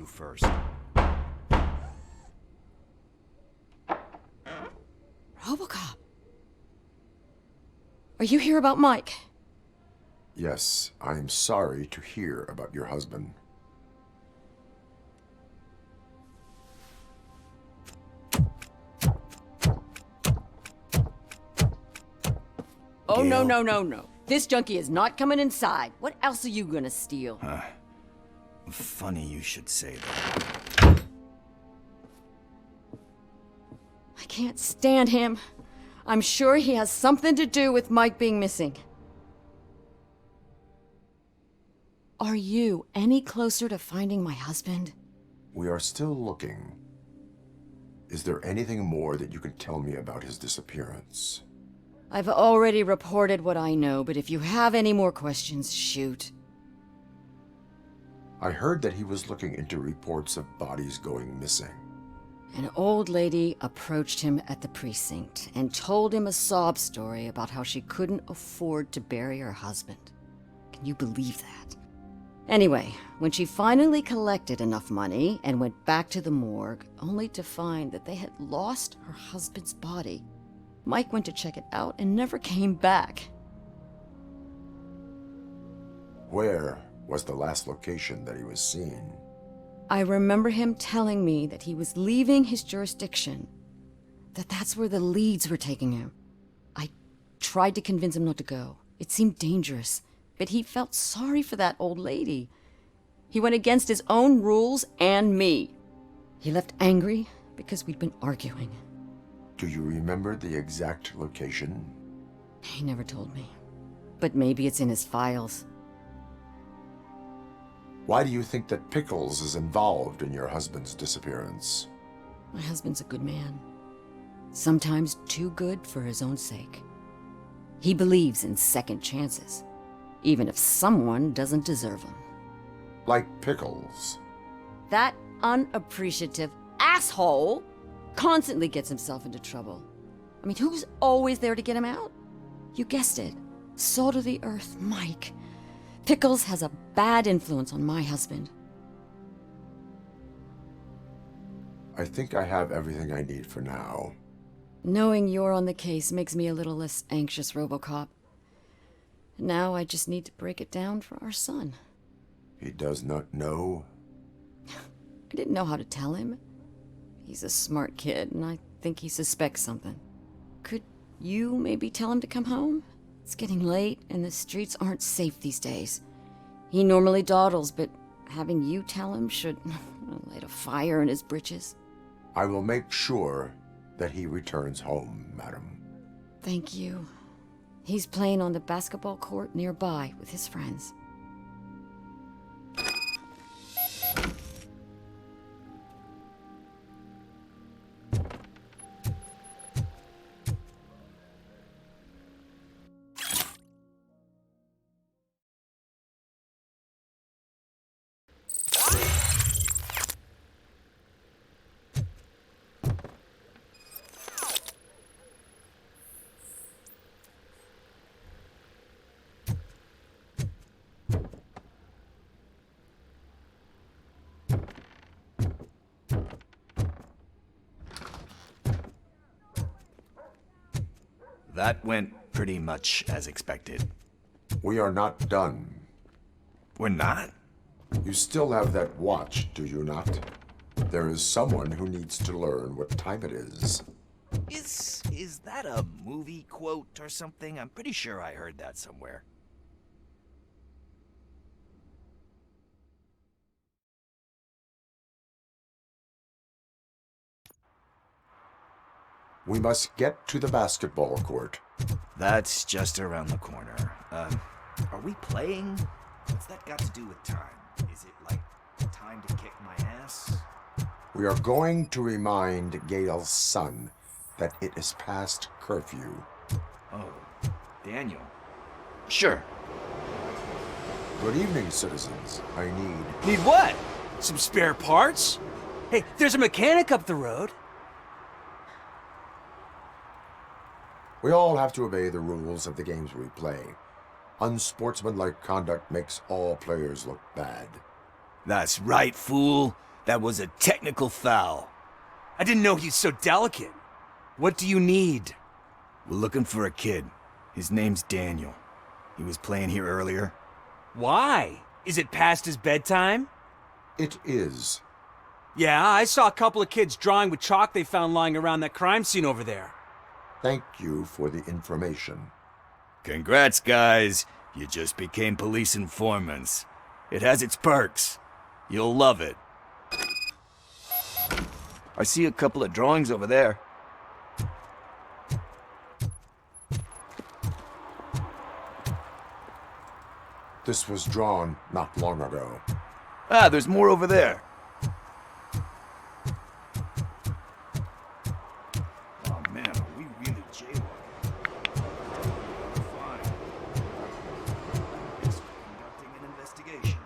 you first. RoboCop. Are you here about Mike? Yes, I am sorry to hear about your husband. Oh, Gail? no. This junkie is not coming inside. What else are you gonna steal? Funny you should say that. I can't stand him. I'm sure he has something to do with Mike being missing. Are you any closer to finding my husband? We are still looking. Is there anything more that you can tell me about his disappearance? I've already reported what I know, but if you have any more questions, shoot. I heard that he was looking into reports of bodies going missing. An old lady approached him at the precinct and told him a sob story about how she couldn't afford to bury her husband. Can you believe that? Anyway, when she finally collected enough money and went back to the morgue, only to find that they had lost her husband's body, Mike went to check it out and never came back. Where was the last location that he was seen? I remember him telling me that he was leaving his jurisdiction, that's where the leads were taking him. I tried to convince him not to go. It seemed dangerous, but he felt sorry for that old lady. He went against his own rules and me. He left angry because we'd been arguing. Do you remember the exact location? He never told me, but maybe it's in his files. Why do you think that Pickles is involved in your husband's disappearance? My husband's a good man. Sometimes too good for his own sake. He believes in second chances, even if someone doesn't deserve them. Like Pickles. That unappreciative asshole constantly gets himself into trouble. I mean, who's always there to get him out? You guessed it. Salt of the earth, Mike. Pickles has a bad influence on my husband. I think I have everything I need for now. Knowing you're on the case makes me a little less anxious, RoboCop. Now I just need to break it down for our son. He does not know? I didn't know how to tell him. He's a smart kid, and I think he suspects something. Could you maybe tell him to come home? It's getting late, and the streets aren't safe these days. He normally dawdles, but having you tell him should light a fire in his britches. I will make sure that he returns home, madam. Thank you. He's playing on the basketball court nearby with his friends. That went pretty much as expected. We are not done. We're not? You still have that watch, do you not? There is someone who needs to learn what time it is. Is that a movie quote or something? I'm pretty sure I heard that somewhere. We must get to the basketball court. That's just around the corner. Are we playing? What's that got to do with time? Is it like time to kick my ass? We are going to remind Gail's son that it is past curfew. Oh, Daniel. Sure. Good evening, citizens. I Need what? Some spare parts? Hey, there's a mechanic up the road. We all have to obey the rules of the games we play. Unsportsmanlike conduct makes all players look bad. That's right, fool. That was a technical foul. I didn't know he's so delicate. What do you need? We're looking for a kid. His name's Daniel. He was playing here earlier. Why? Is it past his bedtime? It is. Yeah, I saw a couple of kids drawing with chalk they found lying around that crime scene over there. Thank you for the information. Congrats, guys. You just became police informants. It has its perks. You'll love it. I see a couple of drawings over there. This was drawn not long ago. Ah, there's more over there. Oh man, are we really jaywalking? Fine. Guess we're conducting an investigation.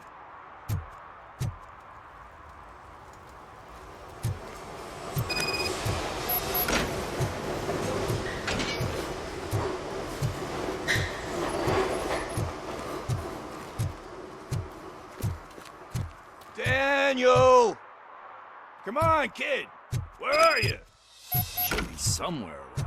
Daniel! Come on, kid! Where are you? You should be somewhere around.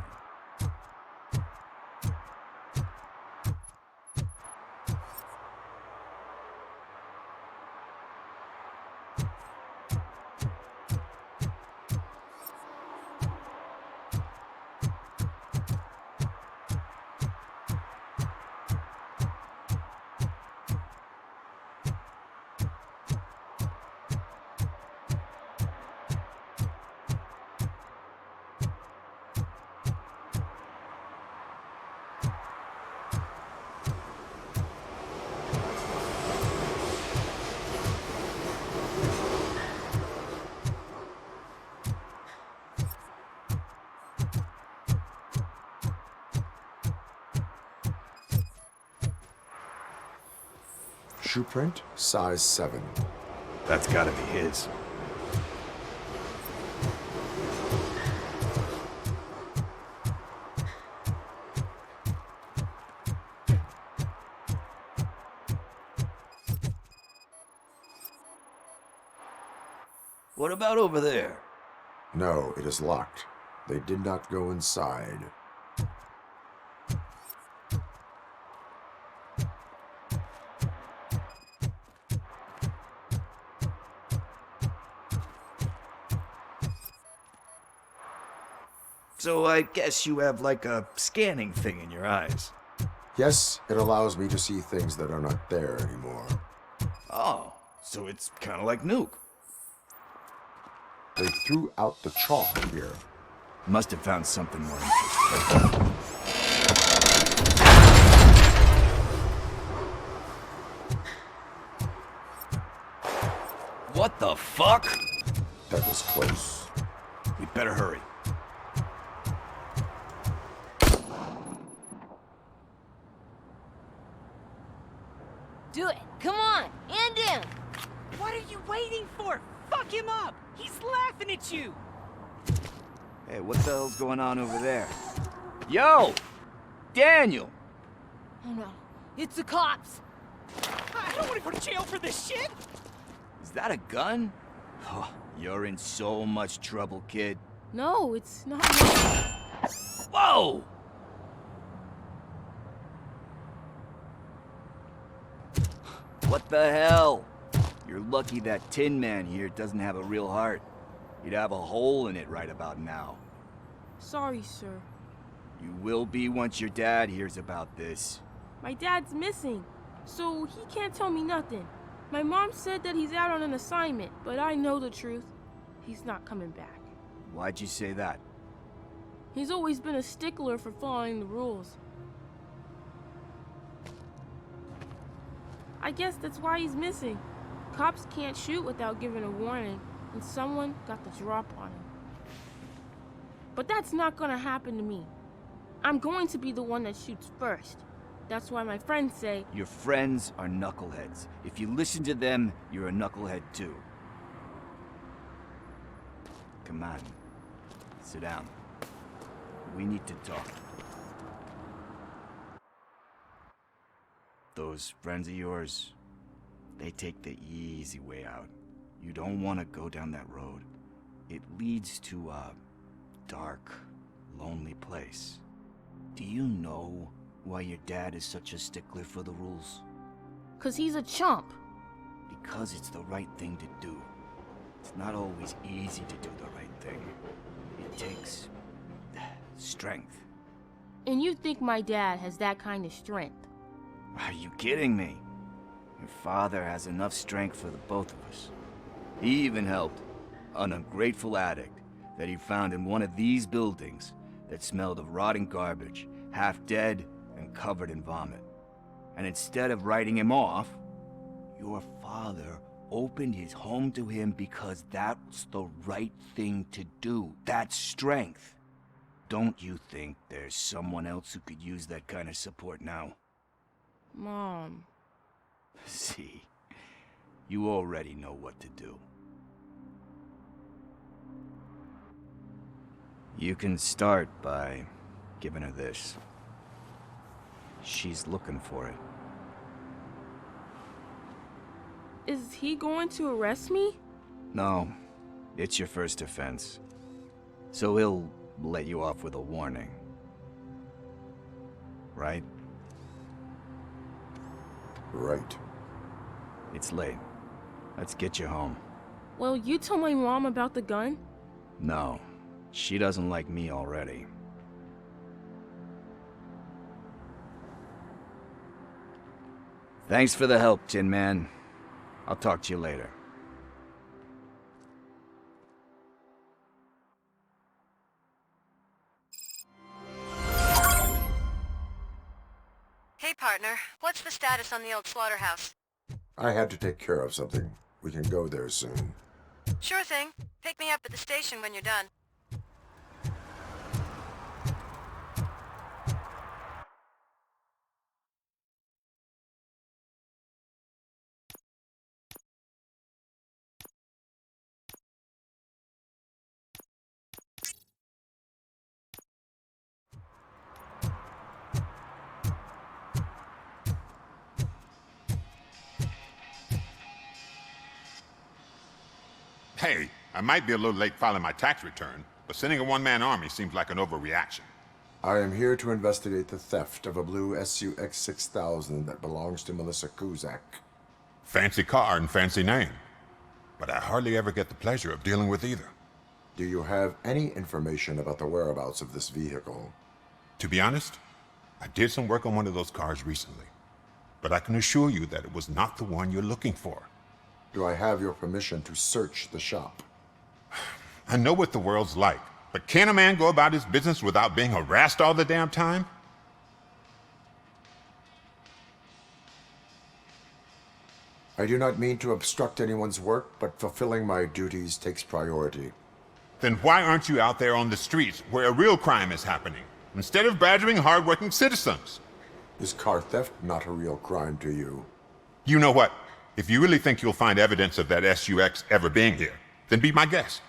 Shoe print, size 7. That's gotta be his. What about over there? No, it is locked. They did not go inside. So I guess you have like a scanning thing in your eyes. Yes, it allows me to see things that are not there anymore. Oh, so it's kind of like Nuke. They threw out the chalk here. Must have found something more interesting. What the fuck? That was close. We better hurry. Do it. Come on. And in. What are you waiting for? Fuck him up! He's laughing at you! Hey, what the hell's going on over there? Yo! Daniel! Oh no. It's the cops. I don't want to go to jail for this shit! Is that a gun? Oh, you're in so much trouble, kid. No, it's not. Whoa! What the hell? You're lucky that Tin Man here doesn't have a real heart. He'd have a hole in it right about now. Sorry, sir. You will be once your dad hears about this. My dad's missing, so he can't tell me nothing. My mom said that he's out on an assignment, but I know the truth. He's not coming back. Why'd you say that? He's always been a stickler for following the rules. I guess that's why he's missing. Cops can't shoot without giving a warning, and someone got the drop on him. But that's not gonna happen to me. I'm going to be the one that shoots first. That's why my friends say... Your friends are knuckleheads. If you listen to them, you're a knucklehead too. Come on. Sit down. We need to talk. Those friends of yours, they take the easy way out. You don't want to go down that road. It leads to a dark, lonely place. Do you know why your dad is such a stickler for the rules? 'Cause he's a chump. Because it's the right thing to do. It's not always easy to do the right thing. It takes strength. And you think my dad has that kind of strength? Are you kidding me? Your father has enough strength for the both of us. He even helped an ungrateful addict that he found in one of these buildings that smelled of rotting garbage, half dead and covered in vomit. And instead of writing him off, your father opened his home to him because that's the right thing to do. That's strength. Don't you think there's someone else who could use that kind of support now? Mom. See, you already know what to do. You can start by giving her this. She's looking for it. Is he going to arrest me? No, it's your first offense. So he'll let you off with a warning. Right? Right. It's late. Let's get you home. Well, you told my mom about the gun? No, she doesn't like me already. Thanks for the help, Tin Man. I'll talk to you later. Hey, partner. What's the status on the old slaughterhouse? I had to take care of something. We can go there soon. Sure thing. Pick me up at the station when you're done. Hey, I might be a little late filing my tax return, but sending a one-man army seems like an overreaction. I am here to investigate the theft of a blue SUX 6000 that belongs to Melissa Kuzak. Fancy car and fancy name. But I hardly ever get the pleasure of dealing with either. Do you have any information about the whereabouts of this vehicle? To be honest, I did some work on one of those cars recently. But I can assure you that it was not the one you're looking for. Do I have your permission to search the shop? I know what the world's like, but can a man go about his business without being harassed all the damn time? I do not mean to obstruct anyone's work, but fulfilling my duties takes priority. Then why aren't you out there on the streets where a real crime is happening, instead of badgering hardworking citizens? Is car theft not a real crime to you? You know what? If you really think you'll find evidence of that SUX ever being here, then be my guest.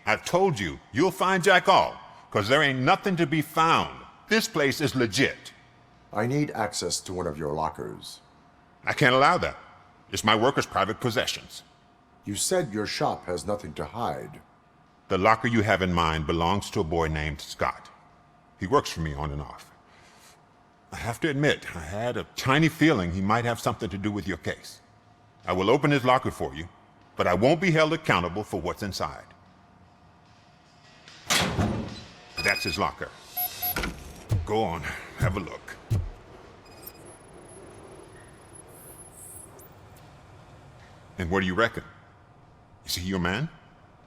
I've told you, you'll find Jack all, because there ain't nothing to be found. This place is legit. I need access to one of your lockers. I can't allow that. It's my workers' private possessions. You said your shop has nothing to hide. The locker you have in mind belongs to a boy named Scott. He works for me on and off. I have to admit, I had a tiny feeling he might have something to do with your case. I will open his locker for you, but I won't be held accountable for what's inside. That's his locker. Go on, have a look. And what do you reckon? Is he your man?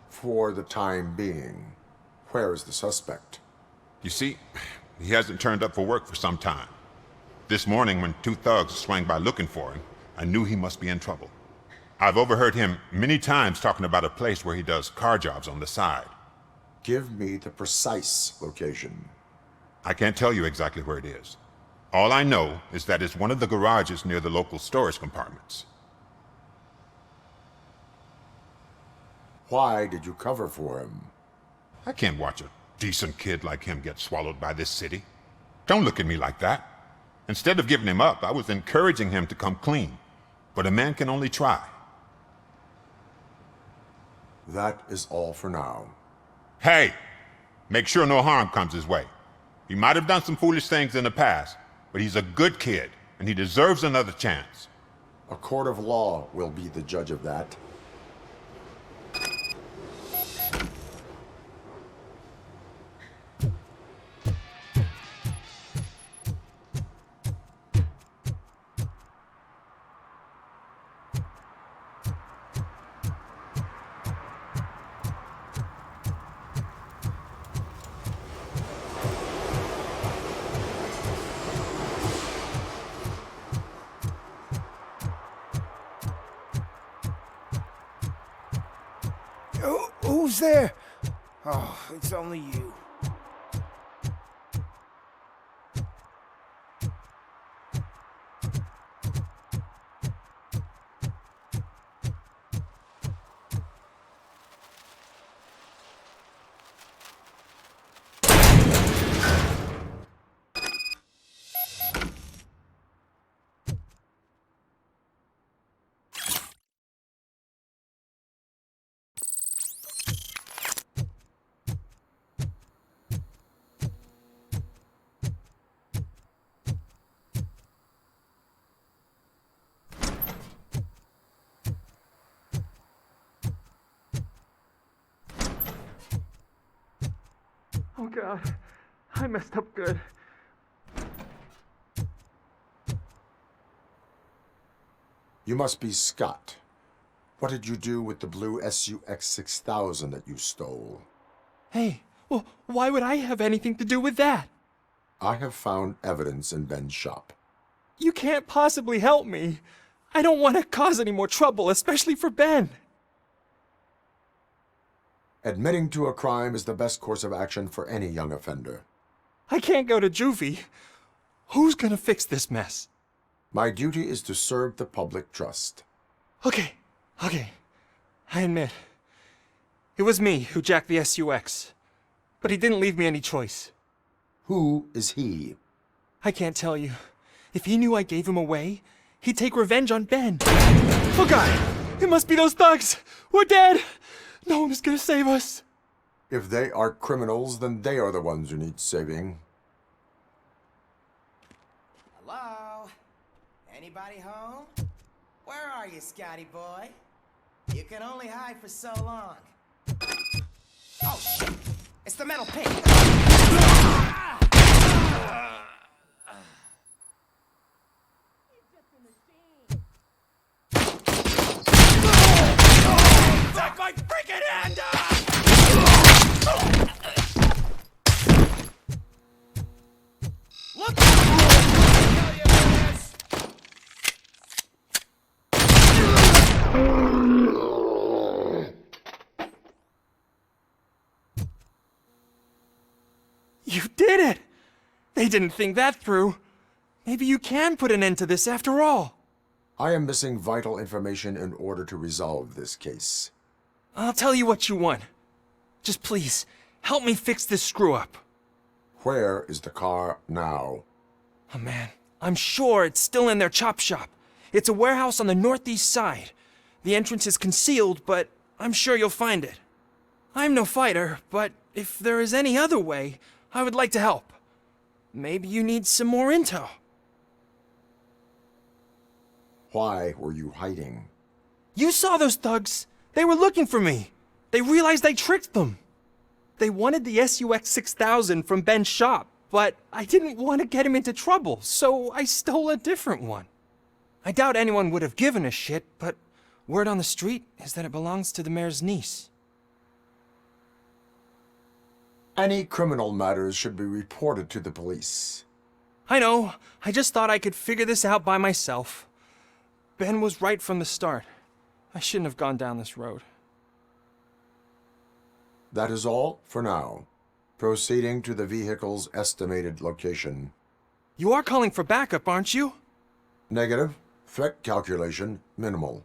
For the time being. Where is the suspect? You see, he hasn't turned up for work for some time. This morning, when two thugs swang by looking for him, I knew he must be in trouble. I've overheard him many times talking about a place where he does car jobs on the side. Give me the precise location. I can't tell you exactly where it is. All I know is that it's one of the garages near the local storage compartments. Why did you cover for him? I can't watch a decent kid like him get swallowed by this city. Don't look at me like that. Instead of giving him up, I was encouraging him to come clean. But a man can only try. That is all for now. Hey! Make sure no harm comes his way. He might have done some foolish things in the past, but he's a good kid, and he deserves another chance. A court of law will be the judge of that. Who's there? Oh, it's only you. Oh God, I messed up good. You must be Scott. What did you do with the blue SUX 6000 that you stole? Hey, well, why would I have anything to do with that? I have found evidence in Ben's shop. You can't possibly help me. I don't want to cause any more trouble, especially for Ben. Admitting to a crime is the best course of action for any young offender. I can't go to juvie. Who's gonna fix this mess? My duty is to serve the public trust. Okay. I admit. It was me who jacked the SUX. But he didn't leave me any choice. Who is he? I can't tell you. If he knew I gave him away, he'd take revenge on Ben. Oh God! It must be those thugs! We're dead! No one is gonna save us. If they are criminals, then they are the ones who need saving. Hello? Anybody home? Where are you, Scotty boy? You can only hide for so long. Oh, shit! It's the metal pig! Take my freaking hand off! Look! You did it! They didn't think that through. Maybe you can put an end to this after all. I am missing vital information in order to resolve this case. I'll tell you what you want. Just please, help me fix this screw-up. Where is the car now? Oh man, I'm sure it's still in their chop shop. It's a warehouse on the northeast side. The entrance is concealed, but I'm sure you'll find it. I'm no fighter, but if there is any other way, I would like to help. Maybe you need some more intel. Why were you hiding? You saw those thugs. They were looking for me. They realized I tricked them. They wanted the SUX 6000 from Ben's shop, but I didn't want to get him into trouble, so I stole a different one. I doubt anyone would have given a shit, but word on the street is that it belongs to the mayor's niece. Any criminal matters should be reported to the police. I know. I just thought I could figure this out by myself. Ben was right from the start. I shouldn't have gone down this road. That is all for now. Proceeding to the vehicle's estimated location. You are calling for backup, aren't you? Negative. Threat calculation minimal.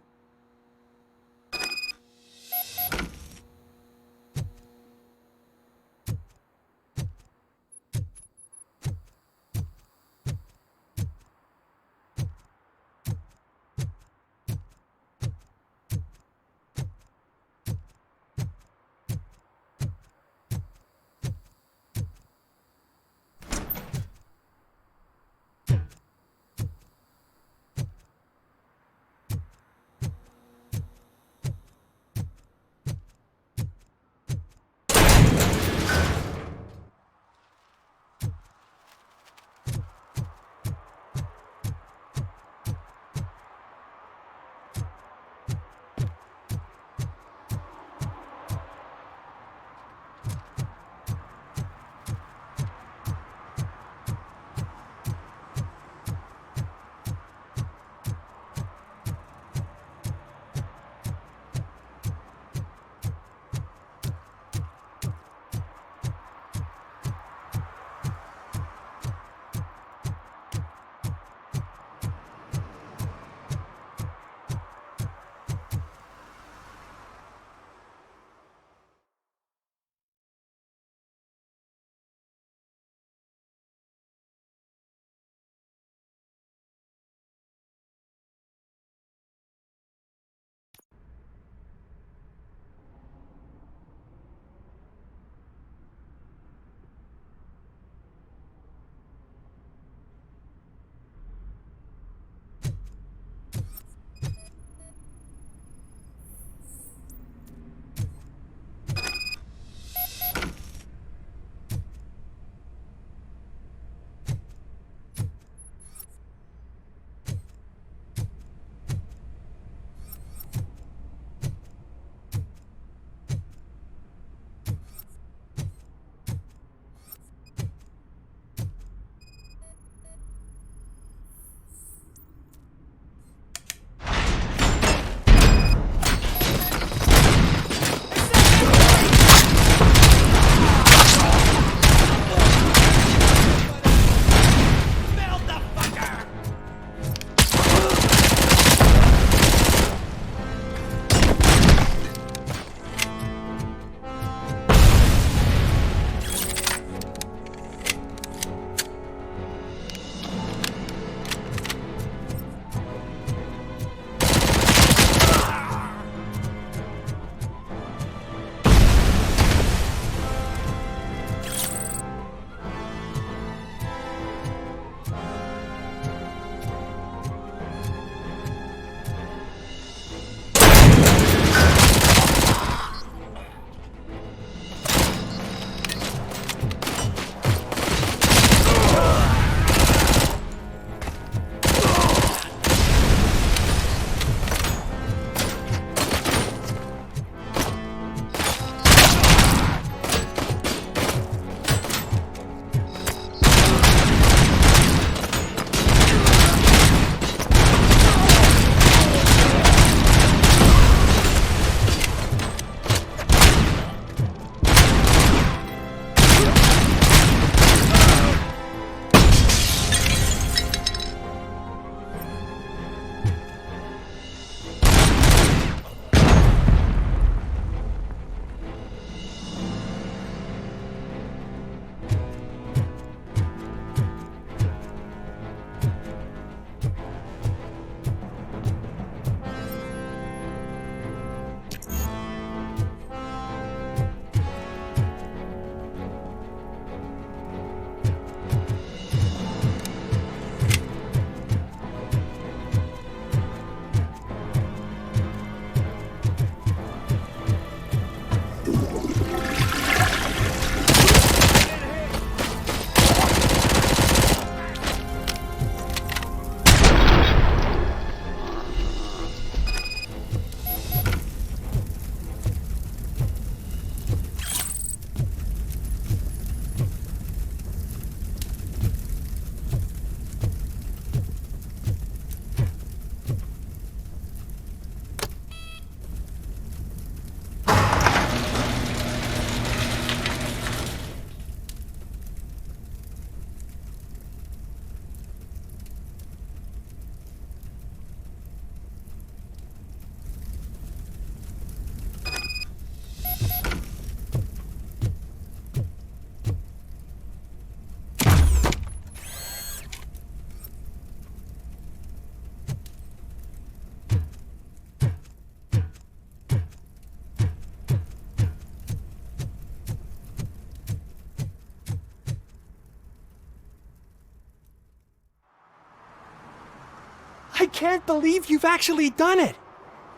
I can't believe you've actually done it!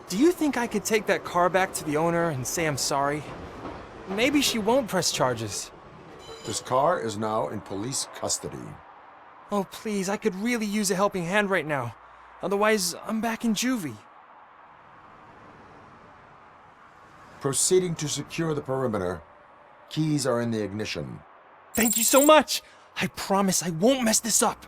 Do you think I could take that car back to the owner and say I'm sorry? Maybe she won't press charges. This car is now in police custody. Oh, please, I could really use a helping hand right now. Otherwise, I'm back in juvie. Proceeding to secure the perimeter. Keys are in the ignition. Thank you so much! I promise I won't mess this up.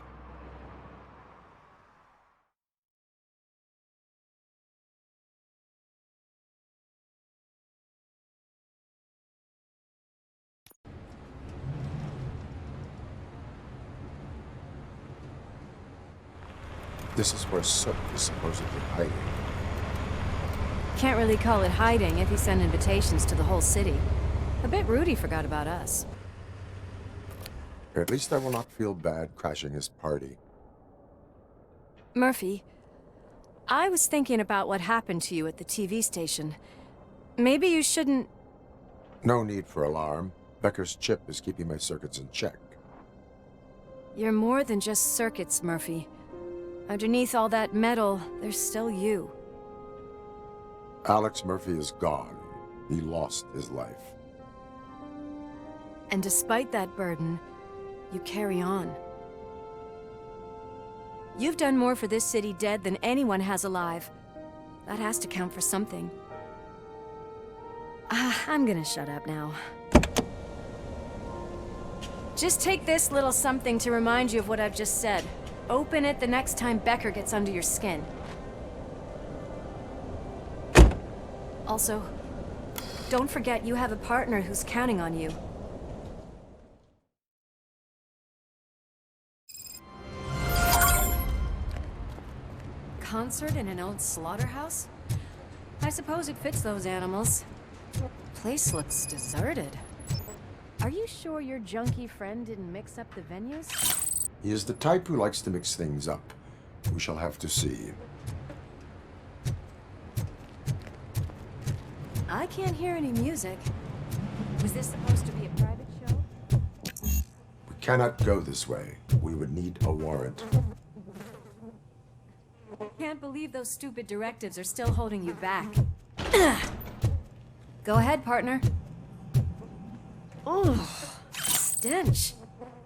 This is where Sook is supposedly hiding. Can't really call it hiding if you send invitations to the whole city. A bit rude he forgot about us. At least I will not feel bad crashing his party. Murphy, I was thinking about what happened to you at the TV station. Maybe you shouldn't... No need for alarm. Becker's chip is keeping my circuits in check. You're more than just circuits, Murphy. Underneath all that metal, there's still you. Alex Murphy is gone. He lost his life. And despite that burden, you carry on. You've done more for this city dead than anyone has alive. That has to count for something. I'm gonna shut up now. Just take this little something to remind you of what I've just said. Open it the next time Becker gets under your skin. Also, don't forget you have a partner who's counting on you. Concert in an old slaughterhouse? I suppose it fits those animals. Place looks deserted. Are you sure your junkie friend didn't mix up the venues? He is the type who likes to mix things up. We shall have to see. I can't hear any music. Was this supposed to be a private show? We cannot go this way. We would need a warrant. Can't believe those stupid directives are still holding you back. Go ahead, partner. Oh, stench.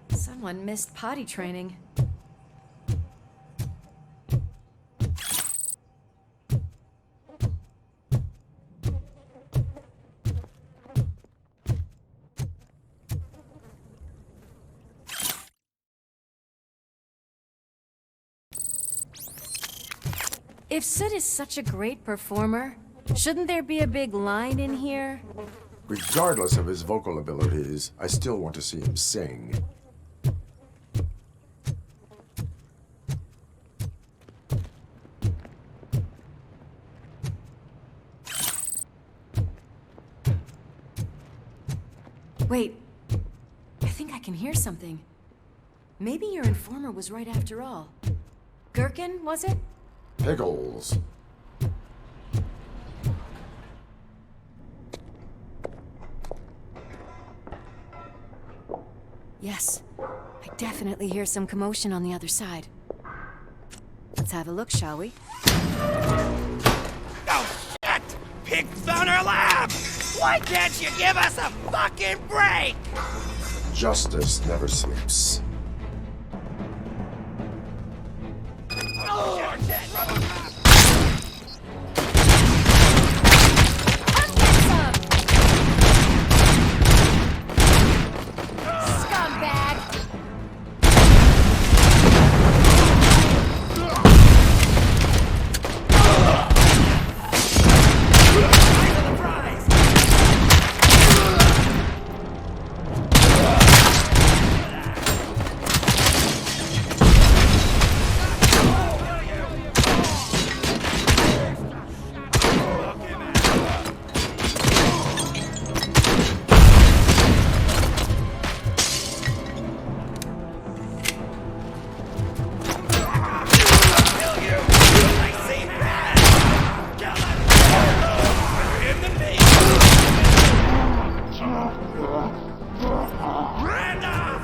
Someone missed potty training. If Sid is such a great performer, shouldn't there be a big line in here? Regardless of his vocal abilities, I still want to see him sing. Wait, I think I can hear something. Maybe your informer was right after all. Gherkin, was it? Pickles. Yes, I definitely hear some commotion on the other side. Let's have a look, shall we? Oh, shit! Pig found our lab! Why can't you give us a fucking break? Justice never sleeps. Oh, you're dead, RoboCop!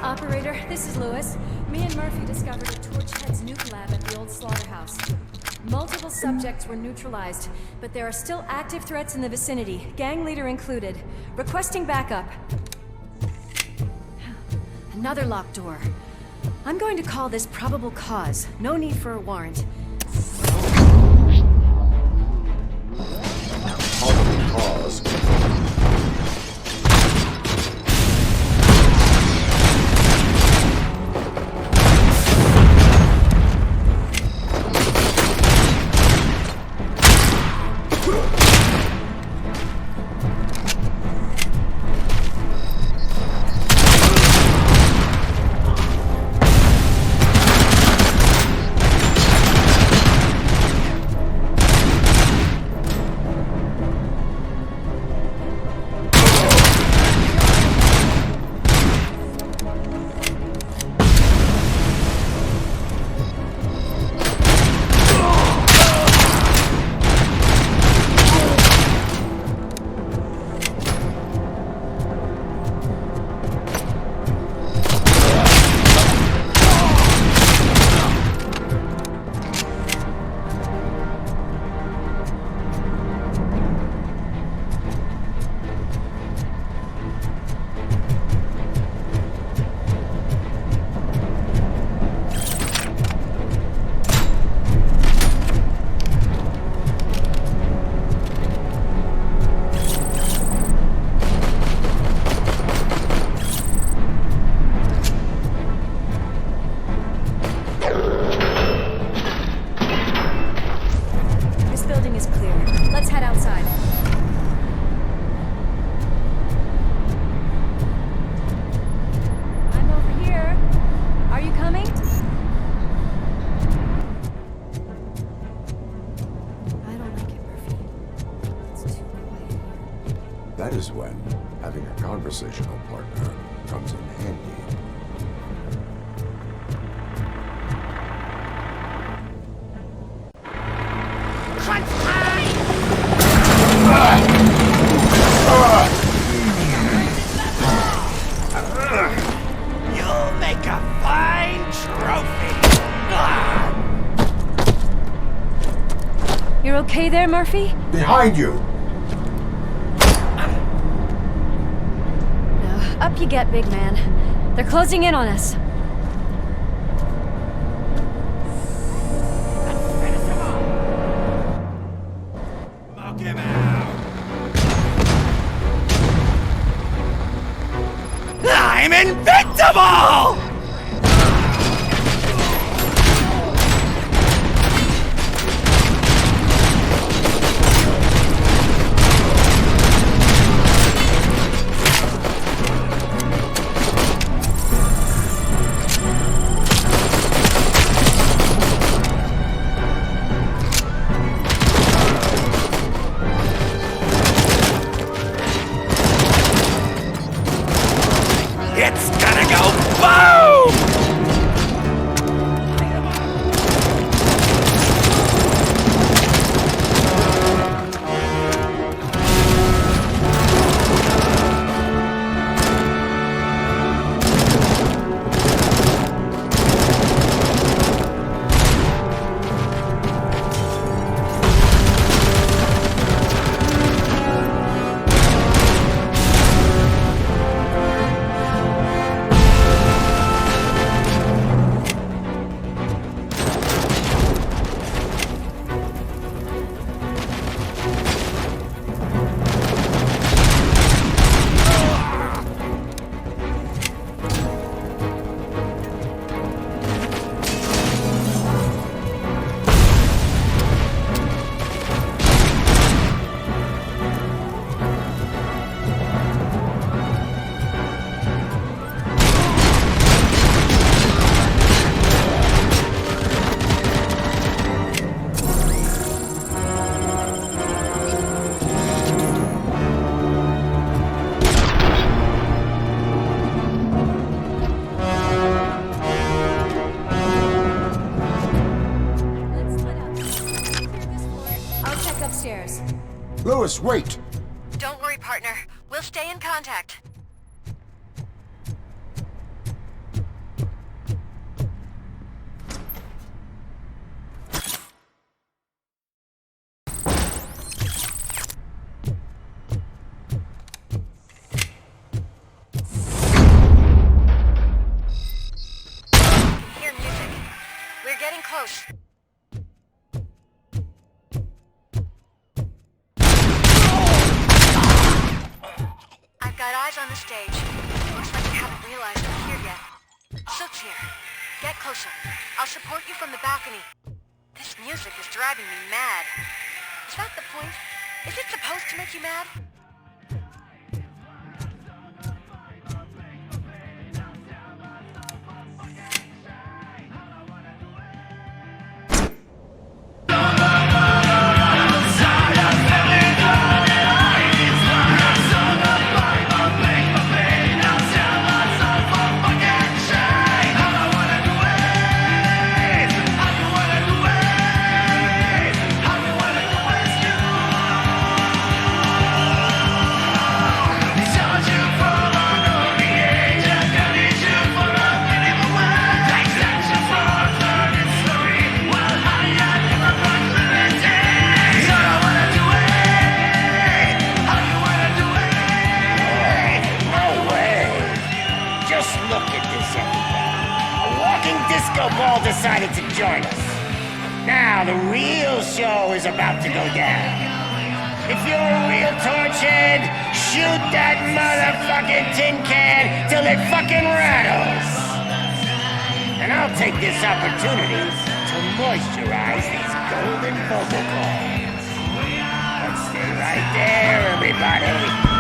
Operator, this is Lewis. Me and Murphy discovered a Torchhead's nuke lab at the old slaughterhouse. Multiple subjects were neutralized, but there are still active threats in the vicinity, gang leader included. Requesting backup. Another locked door. I'm going to call this probable cause. No need for a warrant. Probable cause. That is when having a conversational partner comes in handy. You'll make a fine trophy. You're okay there, Murphy? Behind you! Up you get, big man. They're closing in on us. Smoke him out. I'm invincible! It's gonna go boom! Upstairs. Louis, wait! Don't worry, partner. We'll stay in contact. getting close. I've got eyes on the stage. Looks like you haven't realized I'm here yet. Sook's here. Get closer. I'll support you from the balcony. This music is driving me mad. Is that the point? Is it supposed to make you mad? Decided to join us. Now the real show is about to go down. If you're a real torchhead, shoot that motherfucking tin can till it fucking rattles. And I'll take this opportunity to moisturize these golden vocal cords. But stay right there, everybody.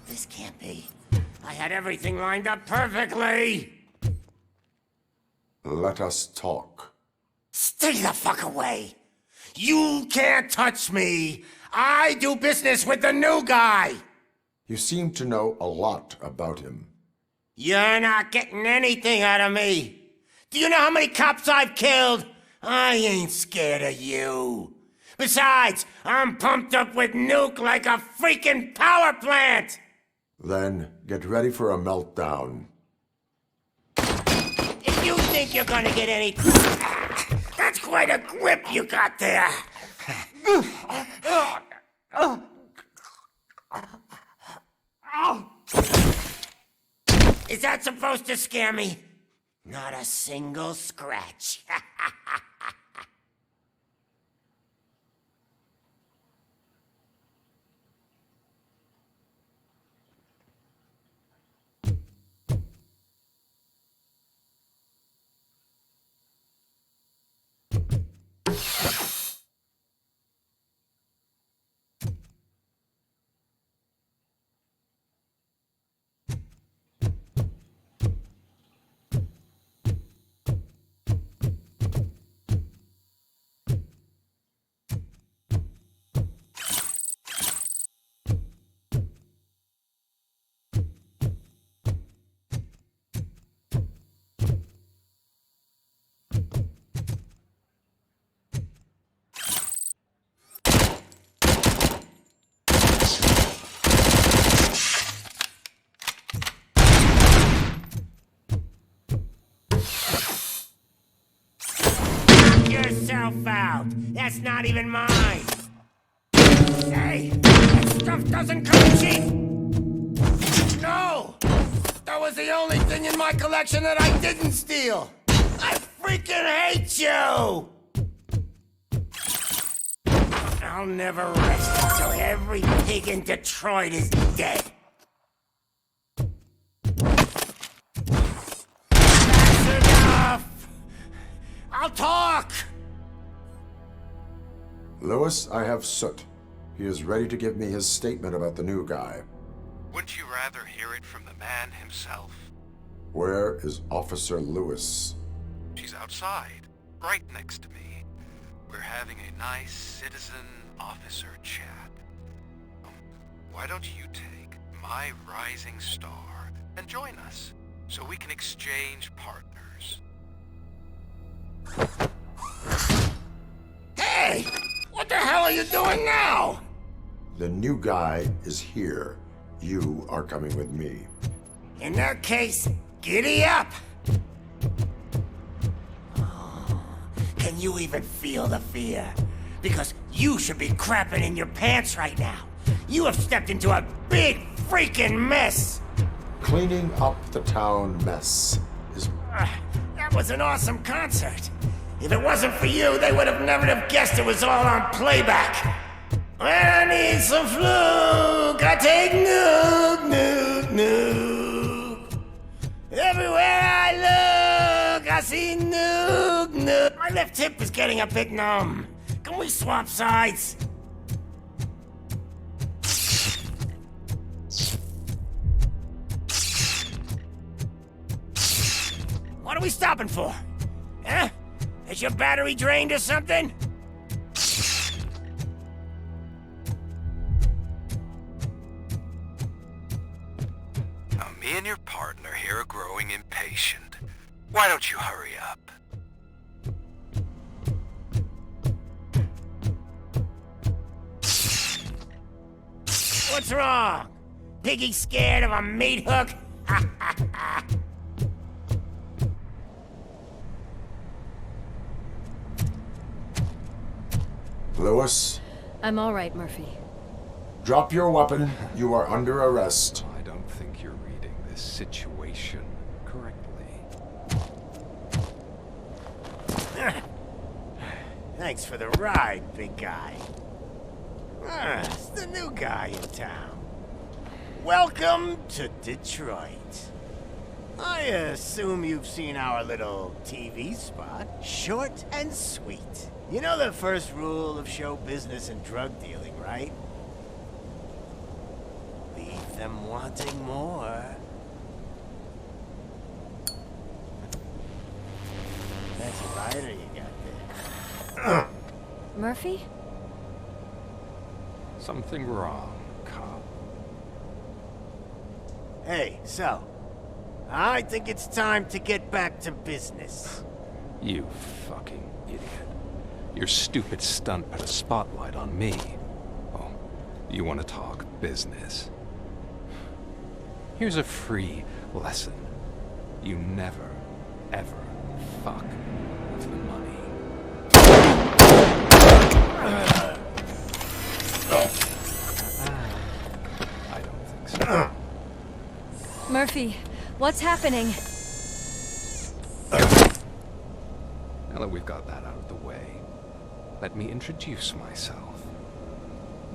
This can't be. I had everything lined up perfectly. Let us talk. Stay the fuck away. You can't touch me. I do business with the new guy. You seem to know a lot about him. You're not getting anything out of me. Do you know how many cops I've killed? I ain't scared of you. Besides, I'm pumped up with nuke like a freaking power plant! Then get ready for a meltdown. If you think you're gonna get any... That's quite a grip you got there. Is that supposed to scare me? Not a single scratch. about? That's not even mine. Hey, that stuff doesn't come cheap. No, that was the only thing in my collection that I didn't steal. I freaking hate you. I'll never rest until every pig in Detroit is dead. That's enough! I'll talk! Lewis, I have Soot. He is ready to give me his statement about the new guy. Wouldn't you rather hear it from the man himself? Where is Officer Lewis? She's outside, right next to me. We're having a nice citizen-officer chat. Why don't you take my rising star and join us, so we can exchange partners? Hey! What the hell are you doing now? The new guy is here. You are coming with me. In that case, giddy up! Can you even feel the fear? Because you should be crapping in your pants right now. You have stepped into a big freaking mess! Cleaning up the town mess is... That was an awesome concert. If it wasn't for you, they would have never have guessed it was all on playback. When I need some fluke, I take nuke, nuke, nuke. Everywhere I look, I see nuke, nuke. My left hip is getting a bit numb. Can we swap sides? What are we stopping for? Huh? Is your battery drained or something? Now, me and your partner here are growing impatient. Why don't you hurry up? What's wrong? Piggy scared of a meat hook? Lewis, I'm all right, Murphy. drop your weapon. You are under arrest. I don't think you're reading this situation correctly. Thanks for the ride, big guy. It's the new guy in town. Welcome to Detroit. I assume you've seen our little TV spot. Short and sweet. You know the first rule of show business and drug dealing, right? Leave them wanting more. That's a lighter you got there. Murphy? Something wrong, cop. Hey, so, I think it's time to get back to business. You fucking idiot. Your stupid stunt put a spotlight on me. Oh, you want to talk business? Here's a free lesson. You never, ever fuck with the money. I don't think so. Murphy, what's happening? Now that we've got that out of the way, let me introduce myself.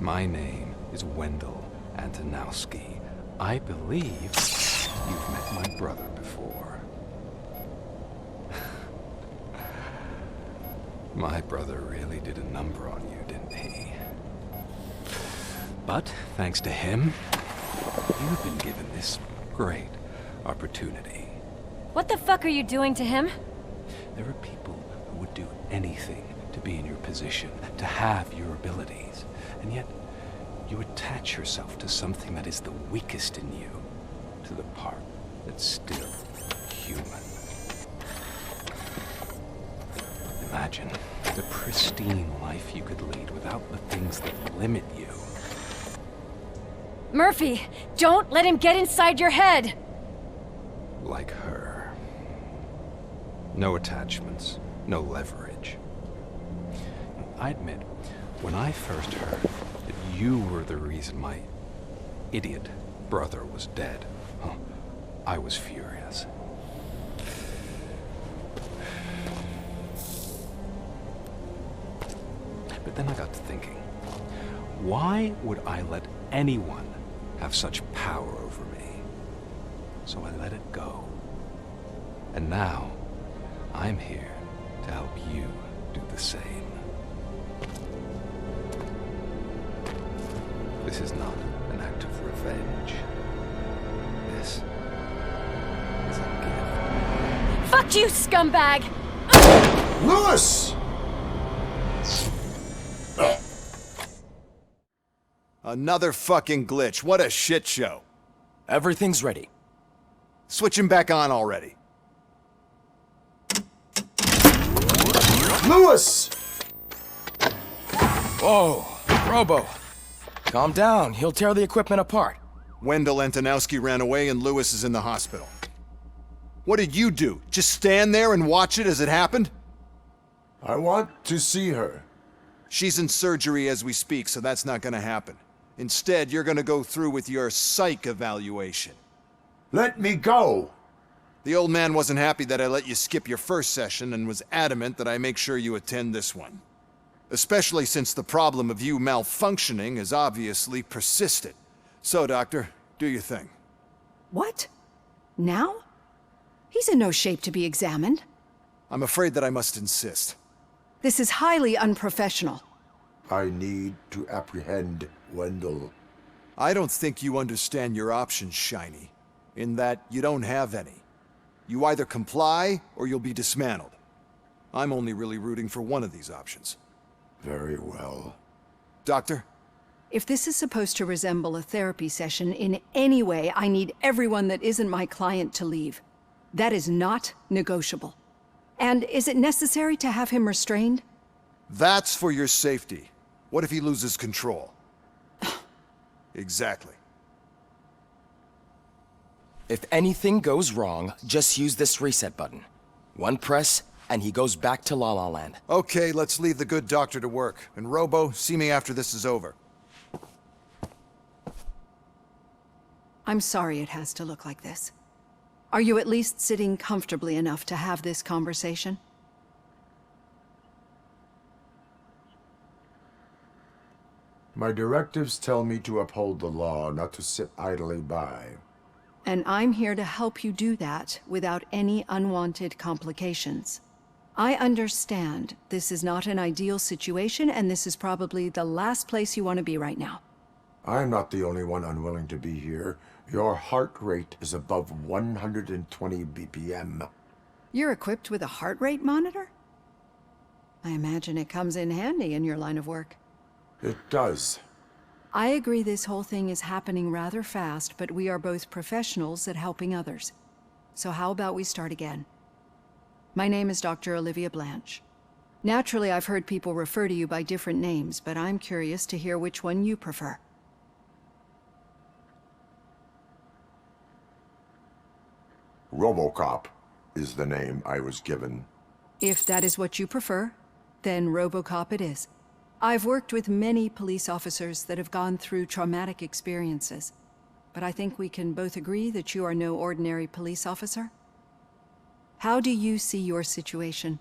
My name is Wendell Antonowski. I believe you've met my brother before. My brother really did a number on you, didn't he? But thanks to him, you've been given this great opportunity. What the fuck are you doing to him? There are people who would do anything to be in your position, to have your abilities, and yet you attach yourself to something that is the weakest in you, to the part that's still human. Imagine the pristine life you could lead without the things that limit you. Murphy, don't let him get inside your head! Like her. No attachments, no leverage. I admit, when I first heard that you were the reason my idiot brother was dead, I was furious. But then I got to thinking, why would I let anyone have such power over me? So I let it go. And now, I'm here to help you do the same. This is not an act of revenge. This is a gift. Fuck you, scumbag! Lewis! Another fucking glitch. What a shit show. Everything's ready. Switch him back on already. Lewis! Whoa, Robo. Calm down, he'll tear the equipment apart. Wendell Antonowski ran away and Lewis is in the hospital. What did you do? Just stand there and watch it as it happened? I want to see her. She's in surgery as we speak, so that's not gonna happen. Instead, you're gonna go through with your psych evaluation. Let me go! The old man wasn't happy that I let you skip your first session and was adamant that I make sure you attend this one. Especially since the problem of you malfunctioning has obviously persisted. So, Doctor, do your thing. What? Now? He's in no shape to be examined. I'm afraid that I must insist. This is highly unprofessional. I need to apprehend Wendell. I don't think you understand your options, Shiny. In that you don't have any. You either comply, or you'll be dismantled. I'm only really rooting for one of these options. Very well. Doctor? If this is supposed to resemble a therapy session in any way, I need everyone that isn't my client to leave. That is not negotiable. And is it necessary to have him restrained? That's for your safety. What if he loses control? Exactly. If anything goes wrong, just use this reset button. One press, and he goes back to La La Land. Okay, let's leave the good doctor to work. And Robo, see me after this is over. I'm sorry it has to look like this. Are you at least sitting comfortably enough to have this conversation? My directives tell me to uphold the law, not to sit idly by. And I'm here to help you do that without any unwanted complications. I understand this is not an ideal situation, and this is probably the last place you want to be right now. I'm not the only one unwilling to be here. Your heart rate is above 120 BPM. You're equipped with a heart rate monitor? I imagine it comes in handy in your line of work. It does. I agree this whole thing is happening rather fast, but we are both professionals at helping others. So how about we start again? My name is Dr. Olivia Blanche. Naturally, I've heard people refer to you by different names, but I'm curious to hear which one you prefer. RoboCop is the name I was given. If that is what you prefer, then RoboCop it is. I've worked with many police officers that have gone through traumatic experiences, but I think we can both agree that you are no ordinary police officer. How do you see your situation?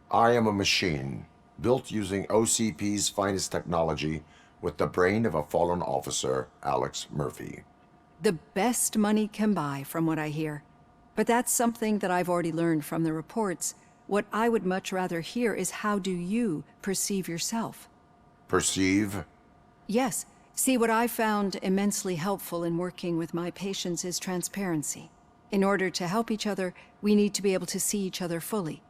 I am a machine, built using OCP's finest technology with the brain of a fallen officer, Alex Murphy. The best money can buy, from what I hear. But that's something that I've already learned from the reports. What I would much rather hear is how do you perceive yourself? Perceive? Yes. See, what I found immensely helpful in working with my patients is transparency. In order to help each other, we need to be able to see each other fully.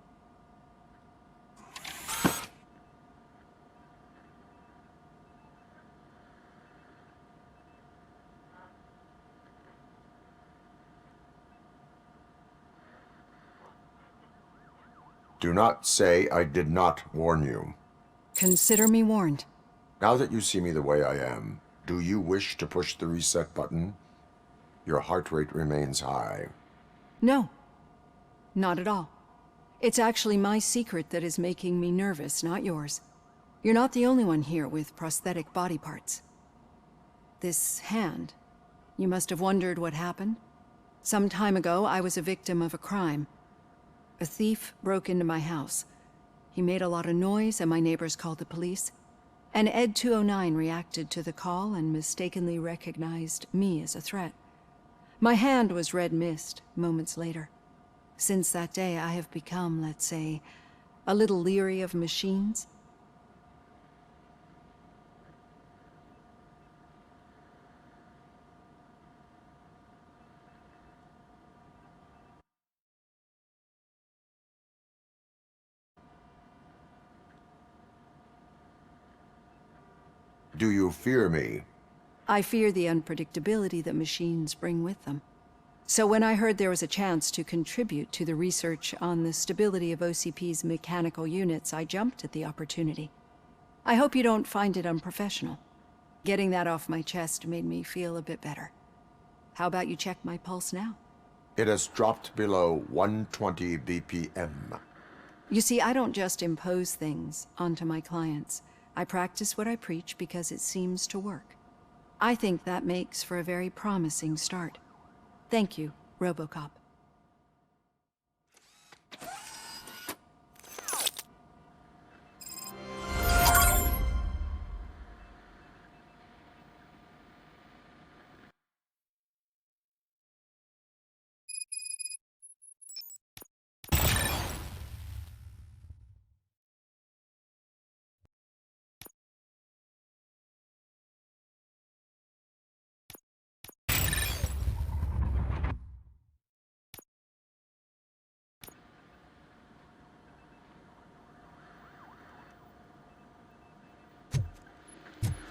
Do not say I did not warn you. Consider me warned. Now that you see me the way I am, do you wish to push the reset button? Your heart rate remains high. No, not at all. It's actually my secret that is making me nervous, not yours. You're not the only one here with prosthetic body parts. This hand, you must have wondered what happened. Some time ago, I was a victim of a crime. A thief broke into my house. He made a lot of noise and my neighbors called the police. And Ed 209 reacted to the call and mistakenly recognized me as a threat. My hand was red mist moments later. Since that day, I have become, let's say, a little leery of machines. Do you fear me? I fear the unpredictability that machines bring with them. So when I heard there was a chance to contribute to the research on the stability of OCP's mechanical units, I jumped at the opportunity. I hope you don't find it unprofessional. Getting that off my chest made me feel a bit better. How about you check my pulse now? It has dropped below 120 BPM. You see, I don't just impose things onto my clients. I practice what I preach because it seems to work. I think that makes for a very promising start. Thank you, RoboCop.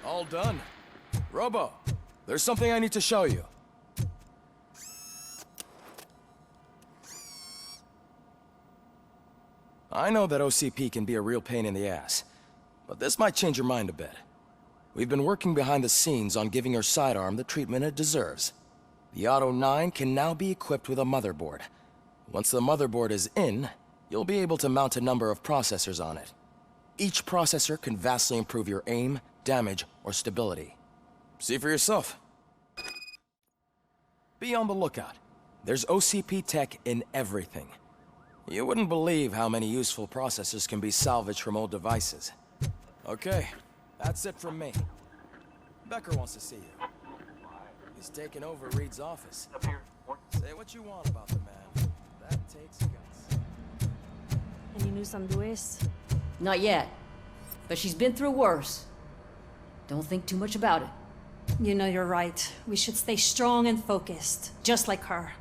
All done. Robo, there's something I need to show you. I know that OCP can be a real pain in the ass, but this might change your mind a bit. We've been working behind the scenes on giving your sidearm the treatment it deserves. The Auto 9 can now be equipped with a motherboard. Once the motherboard is in, you'll be able to mount a number of processors on it. Each processor can vastly improve your aim, damage, or stability. See for yourself. Be on the lookout. There's OCP tech in everything. You wouldn't believe how many useful processors can be salvaged from old devices. Okay, that's it from me. Becker wants to see you. He's taken over Reed's office. Say what you want about the man. That takes guts. Any news on Rues? Not yet. But she's been through worse. Don't think too much about it. You know you're right. We should stay strong and focused, just like her.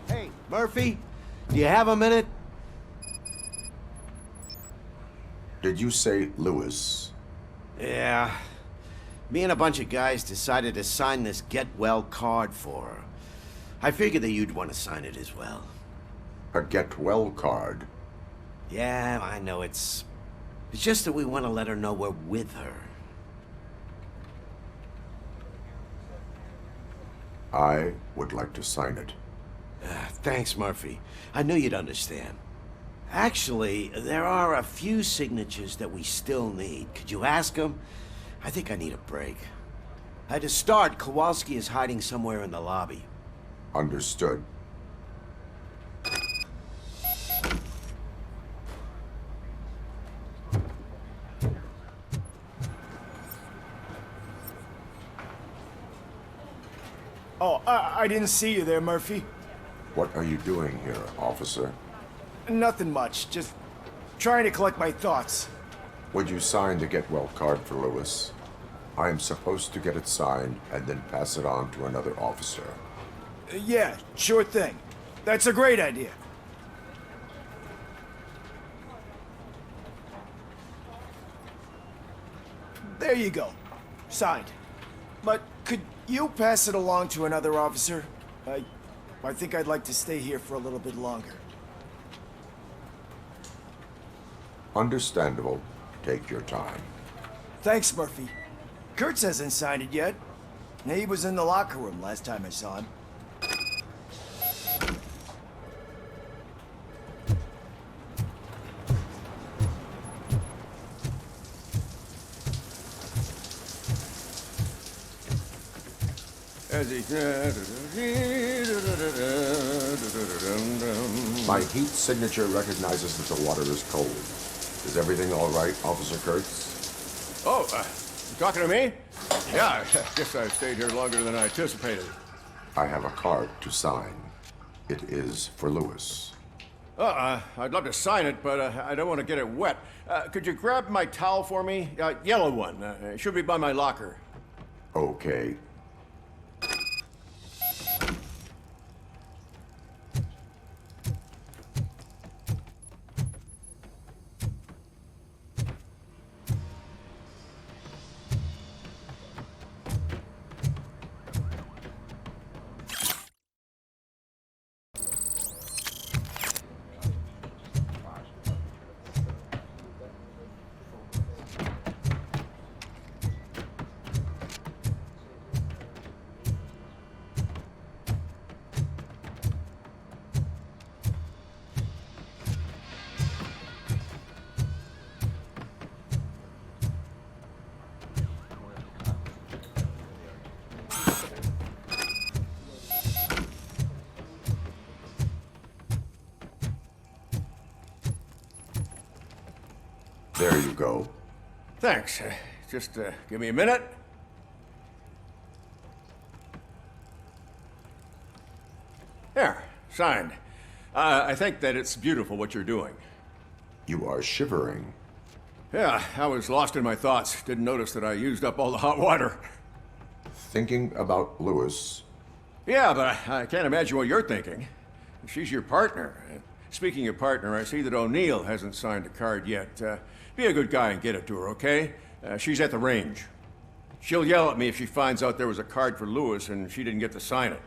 Hey, Murphy, do you have a minute? Did you say Lewis? Yeah. Me and a bunch of guys decided to sign this get well card for her. I figured that you'd want to sign it as well. A get well card? Yeah, I know it's just that we want to let her know we're with her. I would like to sign it. Thanks, Murphy. I knew you'd understand. Actually, there are a few signatures that we still need. Could you ask them? I think I need a break. To start, Kowalski is hiding somewhere in the lobby. Understood. Oh, I didn't see you there, Murphy. What are you doing here, officer? Nothing much, just trying to collect my thoughts. Would you sign the get well card for Lewis? I am supposed to get it signed and then pass it on to another officer. Yeah, sure thing. That's a great idea. There you go. Signed. But could you pass it along to another officer? I think I'd like to stay here for a little bit longer. Understandable. Take your time. Thanks, Murphy. Kurtz hasn't signed it yet. He was in the locker room last time I saw him. My heat signature recognizes that the water is cold. Is everything all right, Officer Kurtz? Oh, you talking to me? Yeah, I guess I stayed here longer than I anticipated. I have a card to sign. It is for Lewis. I'd love to sign it, but I don't want to get it wet. Could you grab my towel for me? Yellow one. It should be by my locker. Okay. There you go. Thanks. Just give me a minute. There, signed. I think that it's beautiful what you're doing. You are shivering. Yeah, I was lost in my thoughts. Didn't notice that I used up all the hot water. Thinking about Lewis. Yeah, but I can't imagine what you're thinking. She's your partner. Speaking of partner, I see that O'Neill hasn't signed a card yet. Be a good guy and get it to her, okay? She's at the range. She'll yell at me if she finds out there was a card for Lewis and she didn't get to sign it.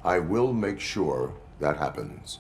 I will make sure that happens.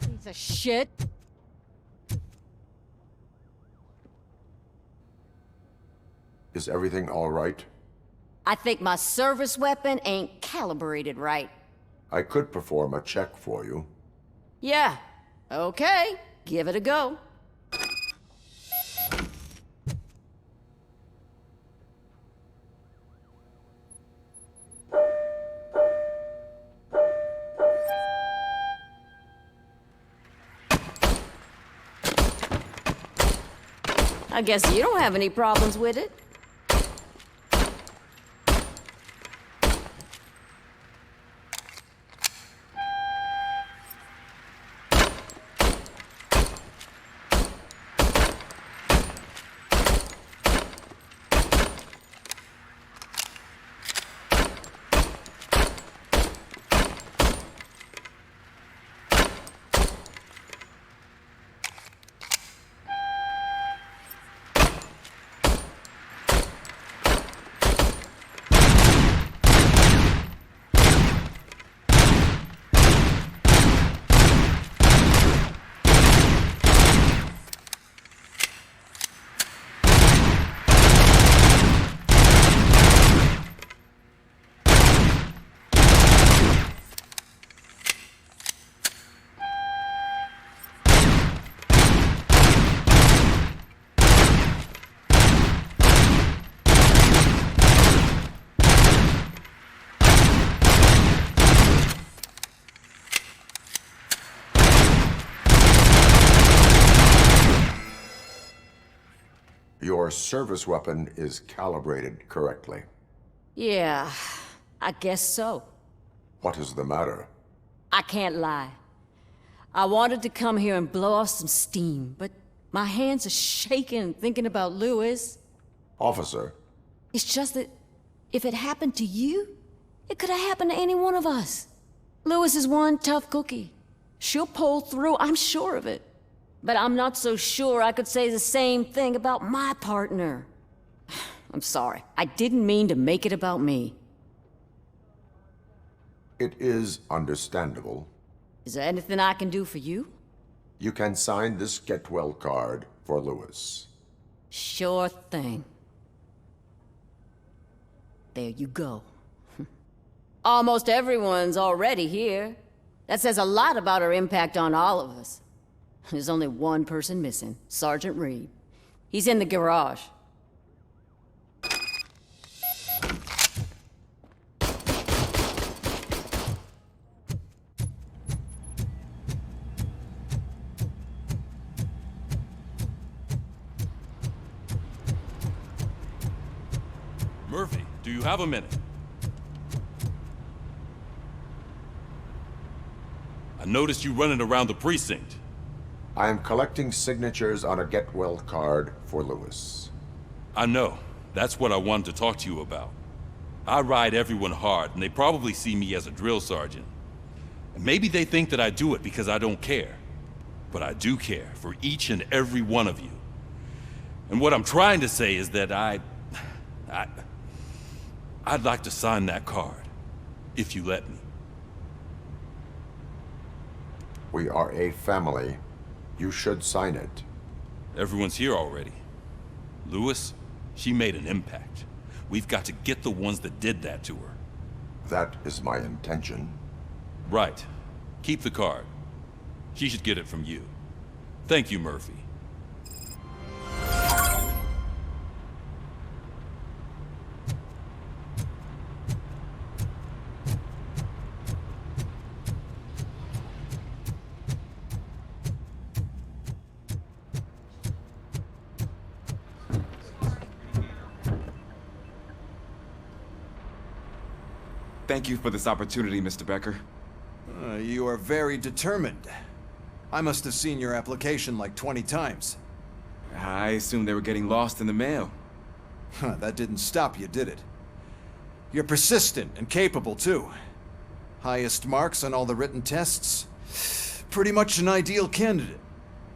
Piece of shit. Is everything all right? I think my service weapon ain't calibrated right. I could perform a check for you. Yeah. Okay. Give it a go. I guess you don't have any problems with it. Your service weapon is calibrated correctly. Yeah, I guess so. What is the matter? I can't lie. I wanted to come here and blow off some steam, but my hands are shaking thinking about Lewis. Officer. It's just that if it happened to you, it could have happened to any one of us. Lewis is one tough cookie. She'll pull through, I'm sure of it. But I'm not so sure I could say the same thing about my partner. I'm sorry. I didn't mean to make it about me. It is understandable. Is there anything I can do for you? You can sign this Get Well card for Lewis. Sure thing. There you go. Almost everyone's already here. That says a lot about her impact on all of us. There's only one person missing, Sergeant Reed. He's in the garage. Murphy, do you have a minute? I noticed you running around the precinct. I am collecting signatures on a Get Well card for Lewis. I know. That's what I wanted to talk to you about. I ride everyone hard, and they probably see me as a drill sergeant. And maybe they think that I do it because I don't care. But I do care for each and every one of you. And what I'm trying to say is that I'd like to sign that card, if you let me. We are a family. You should sign it. Everyone's here already. Lewis, she made an impact. We've got to get the ones that did that to her. That is my intention. Right. Keep the card. She should get it from you. Thank you, Murphy. Thank you for this opportunity, Mr. Becker. You are very determined. I must have seen your application like 20 times. I assumed they were getting lost in the mail. That didn't stop you, did it? You're persistent and capable, too. Highest marks on all the written tests. Pretty much an ideal candidate.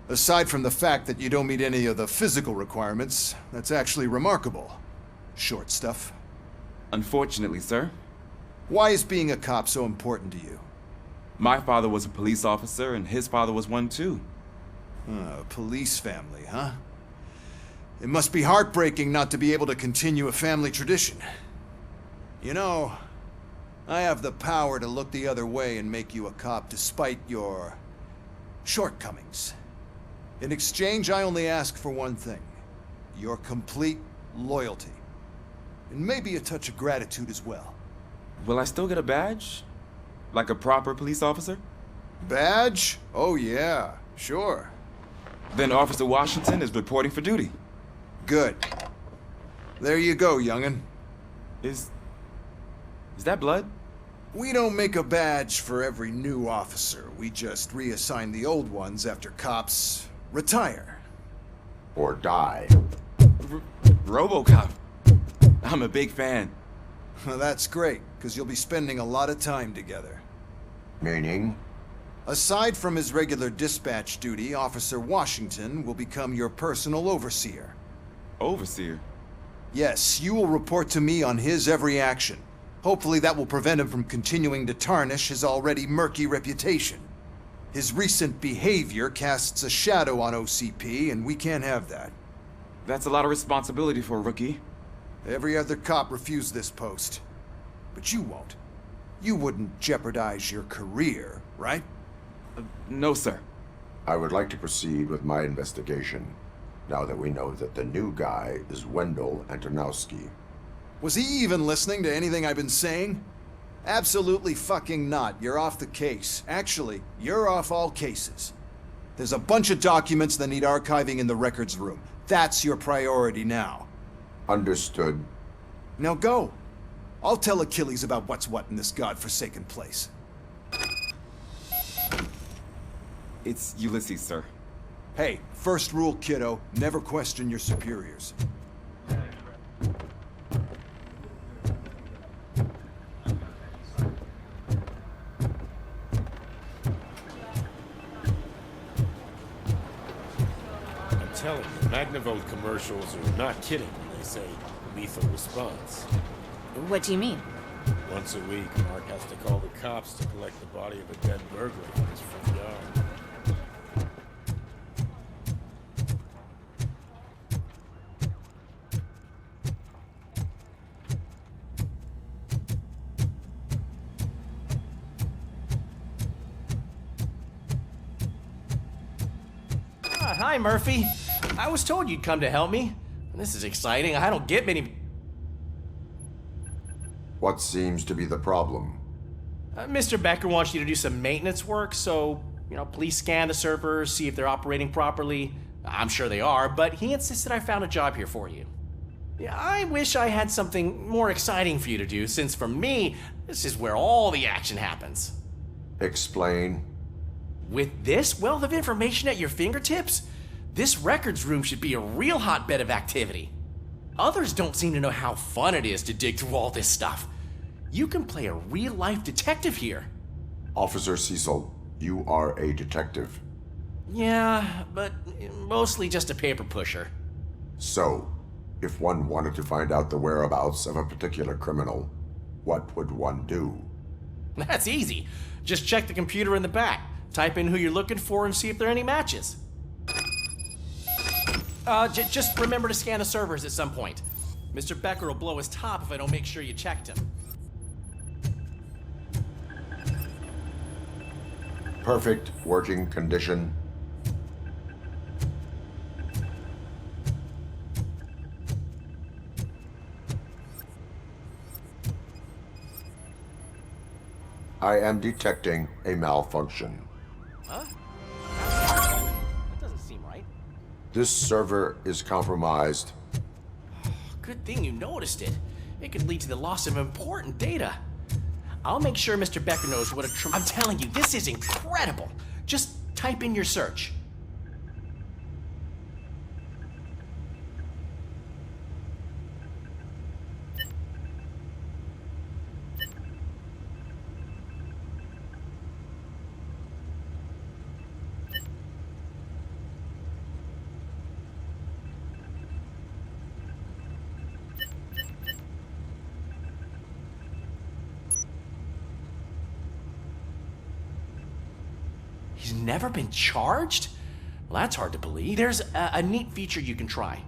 Aside from the fact that you don't meet any of the physical requirements, that's actually remarkable. Short stuff. Unfortunately, sir. Why is being a cop so important to you? My father was a police officer, and his father was one too. A police family, huh? It must be heartbreaking not to be able to continue a family tradition. You know, I have the power to look the other way and make you a cop despite your shortcomings. In exchange, I only ask for one thing. Your complete loyalty. And maybe a touch of gratitude as well. Will I still get a badge? Like a proper police officer? Badge? Oh yeah, sure. Then Officer Washington is reporting for duty. Good. There you go, young'un. Is that blood? We don't make a badge for every new officer. We just reassign the old ones after cops retire. Or die. RoboCop. I'm a big fan. Well, that's great, because you'll be spending a lot of time together. Meaning? Aside from his regular dispatch duty, Officer Washington will become your personal overseer. Overseer? Yes, you will report to me on his every action. Hopefully that will prevent him from continuing to tarnish his already murky reputation. His recent behavior casts a shadow on OCP, and we can't have that. That's a lot of responsibility for a rookie. Every other cop refused this post. But you won't. You wouldn't jeopardize your career, right? No, sir. I would like to proceed with my investigation, now that we know that the new guy is Wendell Antonowski. Was he even listening to anything I've been saying? Absolutely fucking not. You're off the case. Actually, you're off all cases. There's a bunch of documents that need archiving in the records room. That's your priority now. Understood. Now go. I'll tell Achilles about what's what in this godforsaken place. It's Ulysses, sir. Hey, first rule, kiddo, never question your superiors. I'm telling you, Magnavolt commercials are not kidding when they say lethal response. What do you mean? Once a week, Mark has to call the cops to collect the body of a dead burglar from his front yard. Hi, Murphy. I was told you'd come to help me. This is exciting. I don't get many... What seems to be the problem? Mr. Becker wants you to do some maintenance work, so, please scan the servers, see if they're operating properly. I'm sure they are, but he insisted I found a job here for you. Yeah, I wish I had something more exciting for you to do, since for me, this is where all the action happens. Explain. With this wealth of information at your fingertips, this records room should be a real hotbed of activity. Others don't seem to know how fun it is to dig through all this stuff. You can play a real-life detective here. Officer Cecil, you are a detective. Yeah, but mostly just a paper pusher. So, if one wanted to find out the whereabouts of a particular criminal, what would one do? That's easy. Just check the computer in the back, type in who you're looking for, and see if there are any matches. Just remember to scan the servers at some point. Mr. Becker will blow his top if I don't make sure you checked him. Perfect working condition. I am detecting a malfunction. Huh? That doesn't seem right. This server is compromised. Good thing you noticed it. It could lead to the loss of important data. I'll make sure Mr. Becker knows what a I'm telling you, this is incredible. Just type in your search. He's never been charged? Well, that's hard to believe. There's a neat feature you can try.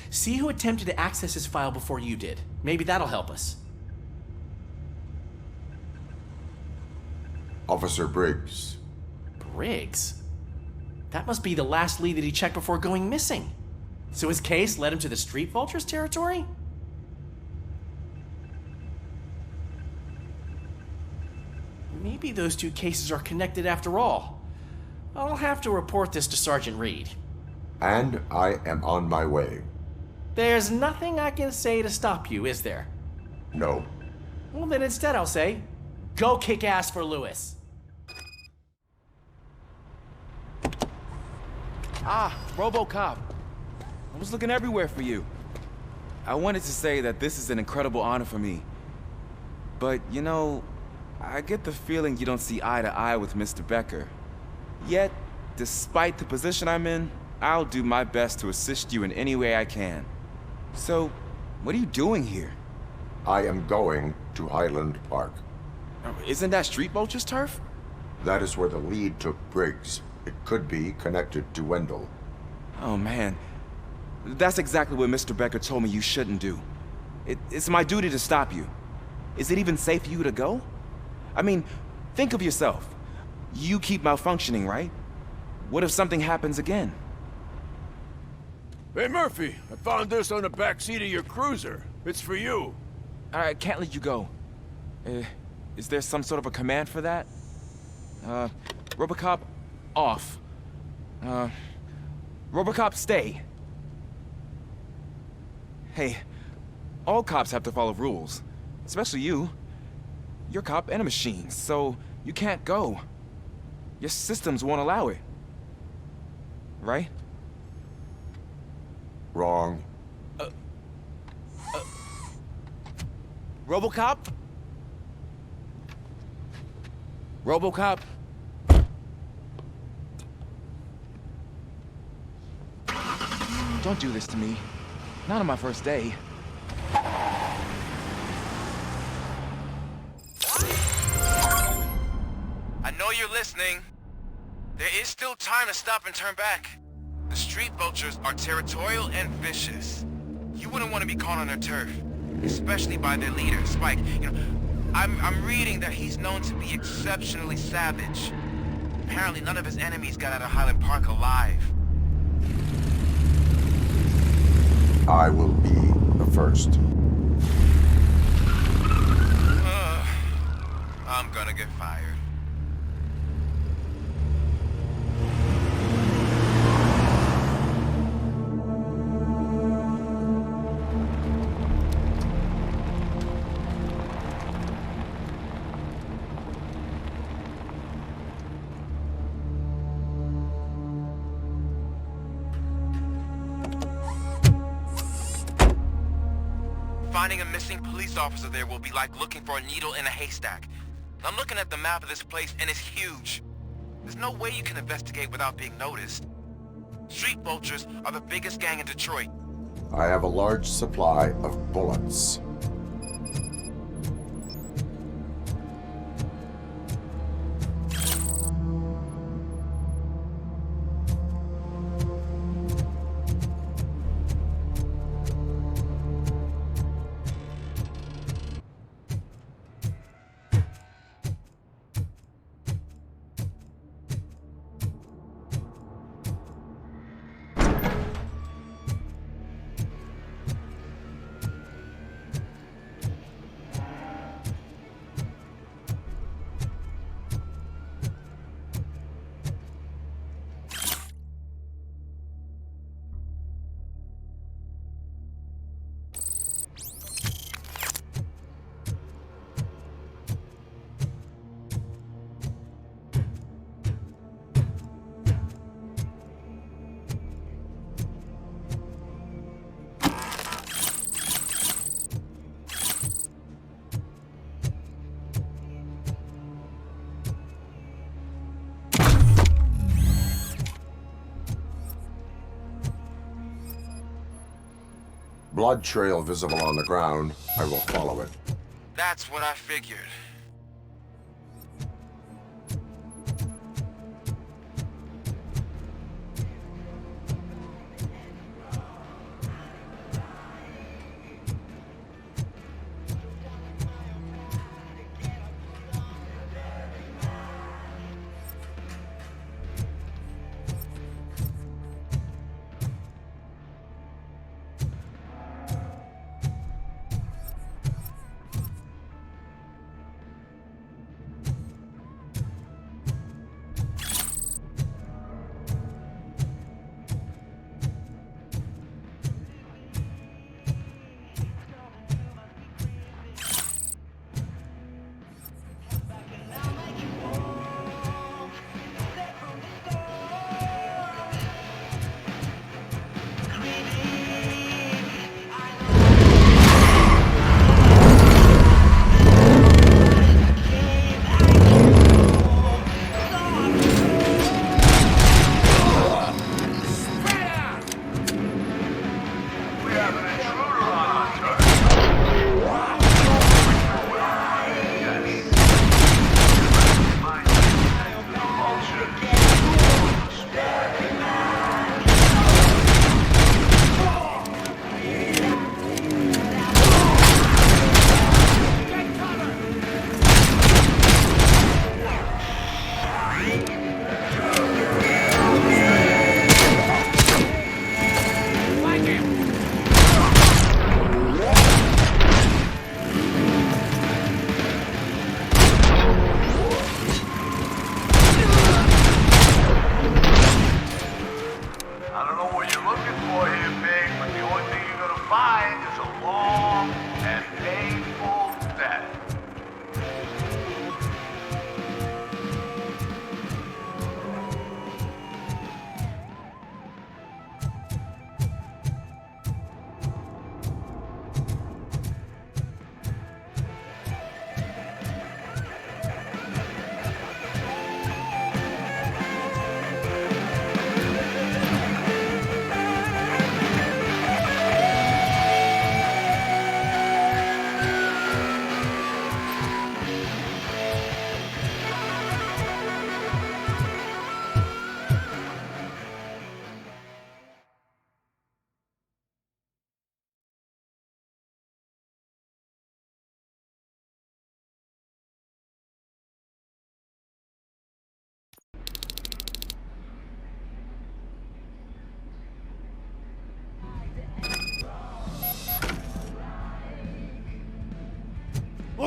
See who attempted to access his file before you did. Maybe that'll help us. Officer Briggs. Briggs? That must be the last lead that he checked before going missing. So his case led him to the Street Vultures territory? Maybe those two cases are connected after all. I'll have to report this to Sergeant Reed. And I am on my way. There's nothing I can say to stop you, is there? No. Well, then instead I'll say, go kick ass for Lewis. Ah, RoboCop. I was looking everywhere for you. I wanted to say that this is an incredible honor for me. But, I get the feeling you don't see eye to eye with Mr. Becker. Yet, despite the position I'm in, I'll do my best to assist you in any way I can. So, what are you doing here? I am going to Highland Park. Isn't that Street Vulture's turf? That is where the lead took Briggs. It could be connected to Wendell. Oh man, that's exactly what Mr. Becker told me you shouldn't do. It's my duty to stop you. Is it even safe for you to go? I mean, think of yourself. You keep malfunctioning, right? What if something happens again? Hey, Murphy, I found this on the back seat of your cruiser. It's for you. I can't let you go. Is there some sort of a command for that? RoboCop, off. RoboCop, stay. Hey, all cops have to follow rules. Especially you. You're a cop and a machine, so you can't go. Your systems won't allow it. Right? Wrong. RoboCop? RoboCop? Don't do this to me. Not on my first day. I know you're listening. There is still time to stop and turn back. The street vultures are territorial and vicious. You wouldn't want to be caught on their turf, especially by their leader, Spike. You know, I'm reading that he's known to be exceptionally savage. Apparently none of his enemies got out of Highland Park alive. I will be the first. I'm gonna get fired. Finding a missing police officer there will be like looking for a needle in a haystack. I'm looking at the map of this place and it's huge. There's no way you can investigate without being noticed. Street vultures are the biggest gang in Detroit. I have a large supply of bullets. Blood trail visible on the ground. I will follow it. That's what I figured.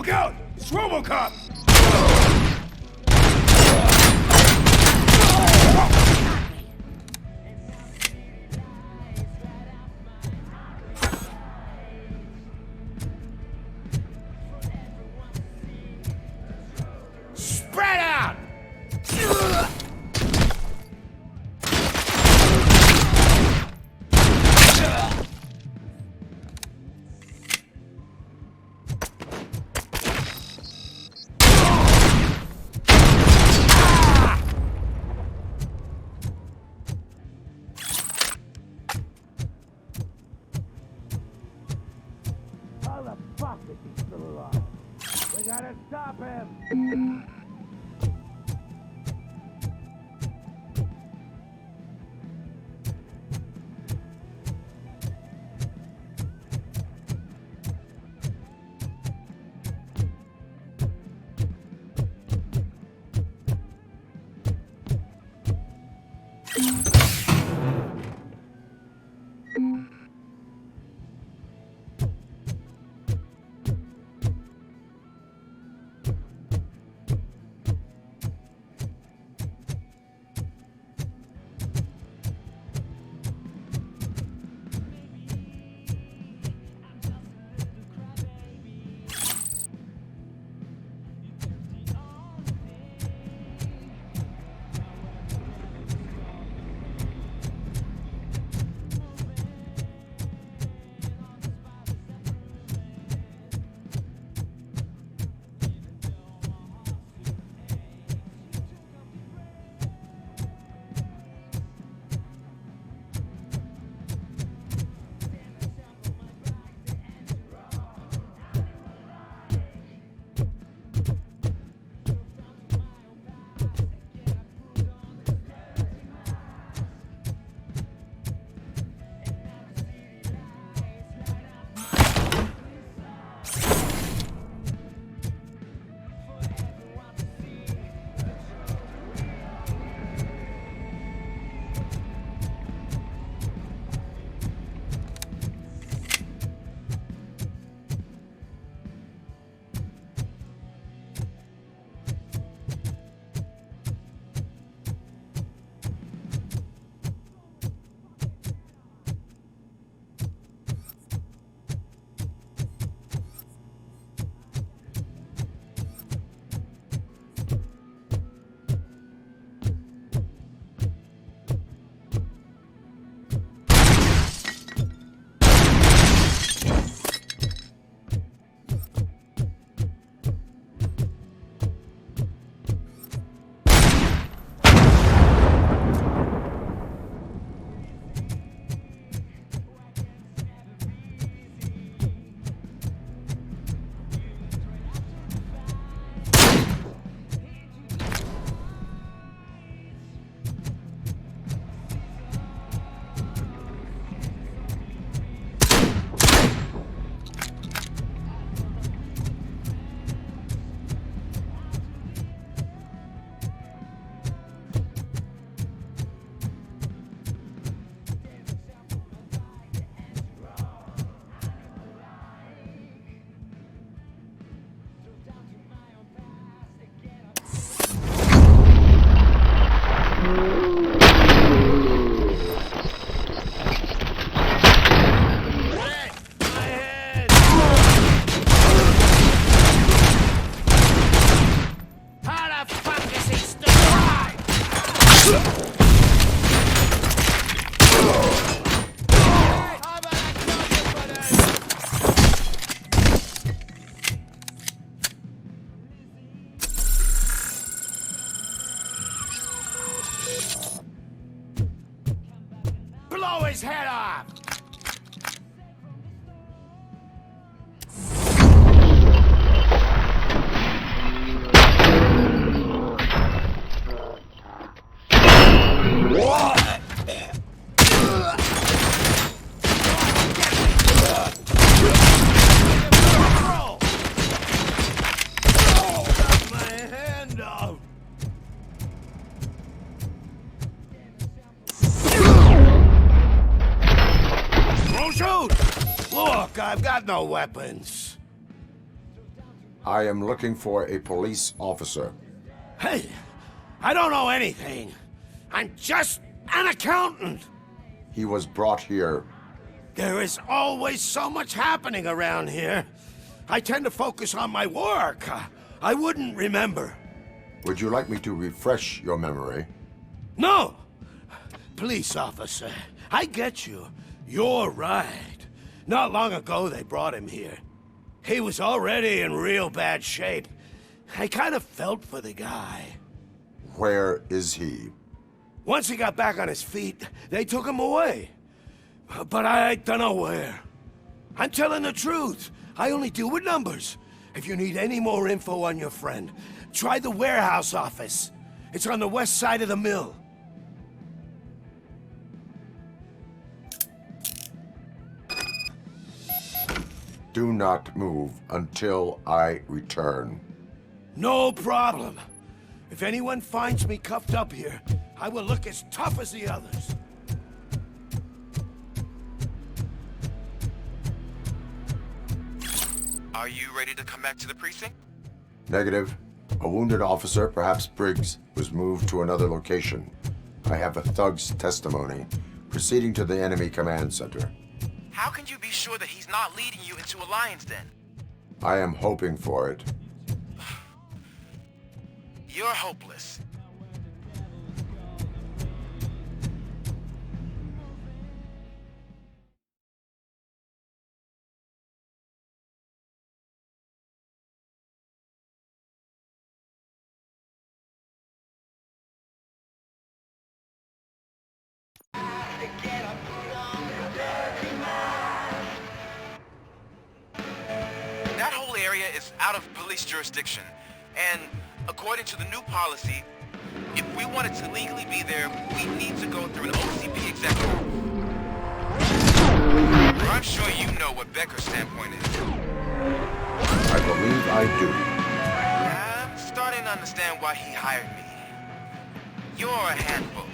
Look out! It's RoboCop! Spread out! How the fuck is he still alive? We gotta stop him! his head off! I've got no weapons. I am looking for a police officer. Hey, I don't know anything. I'm just an accountant. He was brought here. There is always so much happening around here. I tend to focus on my work. I wouldn't remember. Would you like me to refresh your memory? No! Police officer, I get you. You're right. Not long ago they brought him here. He was already in real bad shape. I kind of felt for the guy. Where is he? Once he got back on his feet, they took him away. But I don't know where. I'm telling the truth. I only deal with numbers. If you need any more info on your friend, try the warehouse office. It's on the west side of the mill. Do not move until I return. No problem. If anyone finds me cuffed up here, I will look as tough as the others. Are you ready to come back to the precinct? Negative. A wounded officer, perhaps Briggs, was moved to another location. I have a thug's testimony, proceeding to the enemy command center. How can you be sure that he's not leading you into a lion's den? I am hoping for it. You're hopeless. That whole area is out of police jurisdiction, and according to the new policy, if we wanted to legally be there, we need to go through an OCP executive. I'm sure you know what Becker's standpoint is. I believe I do. I'm starting to understand why he hired me. You're a handful.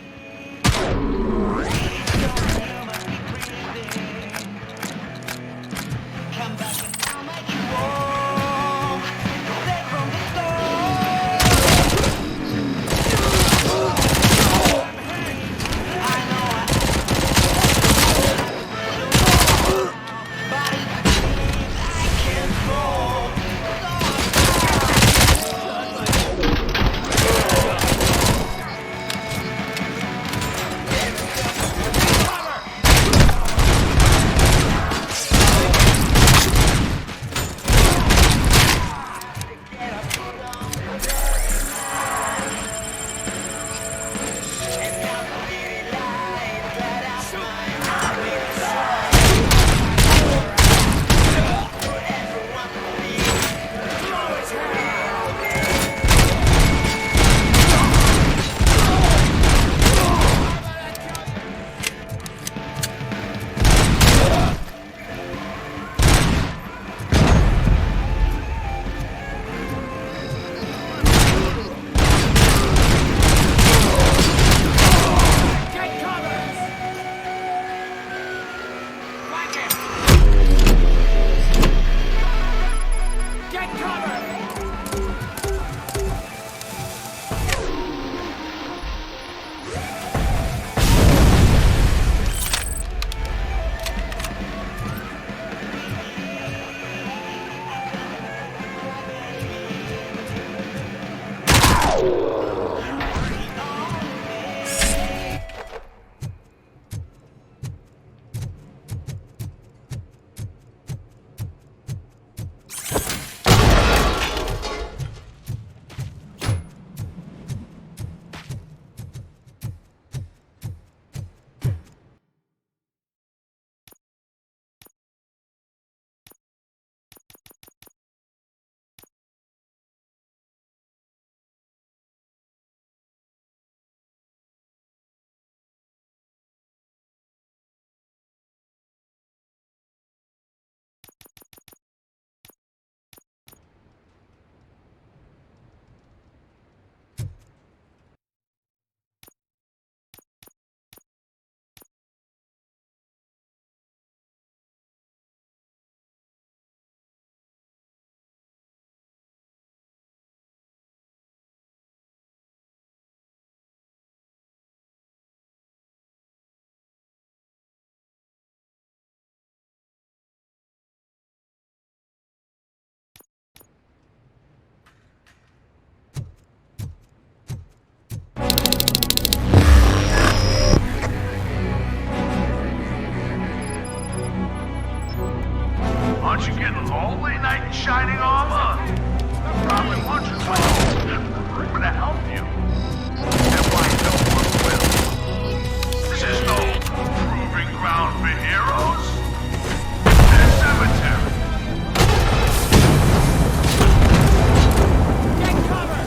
What, you getting lonely, knight in shining armor? I probably want you to help you. And why no one will. This is no proving ground for heroes. It's a cemetery. Take cover!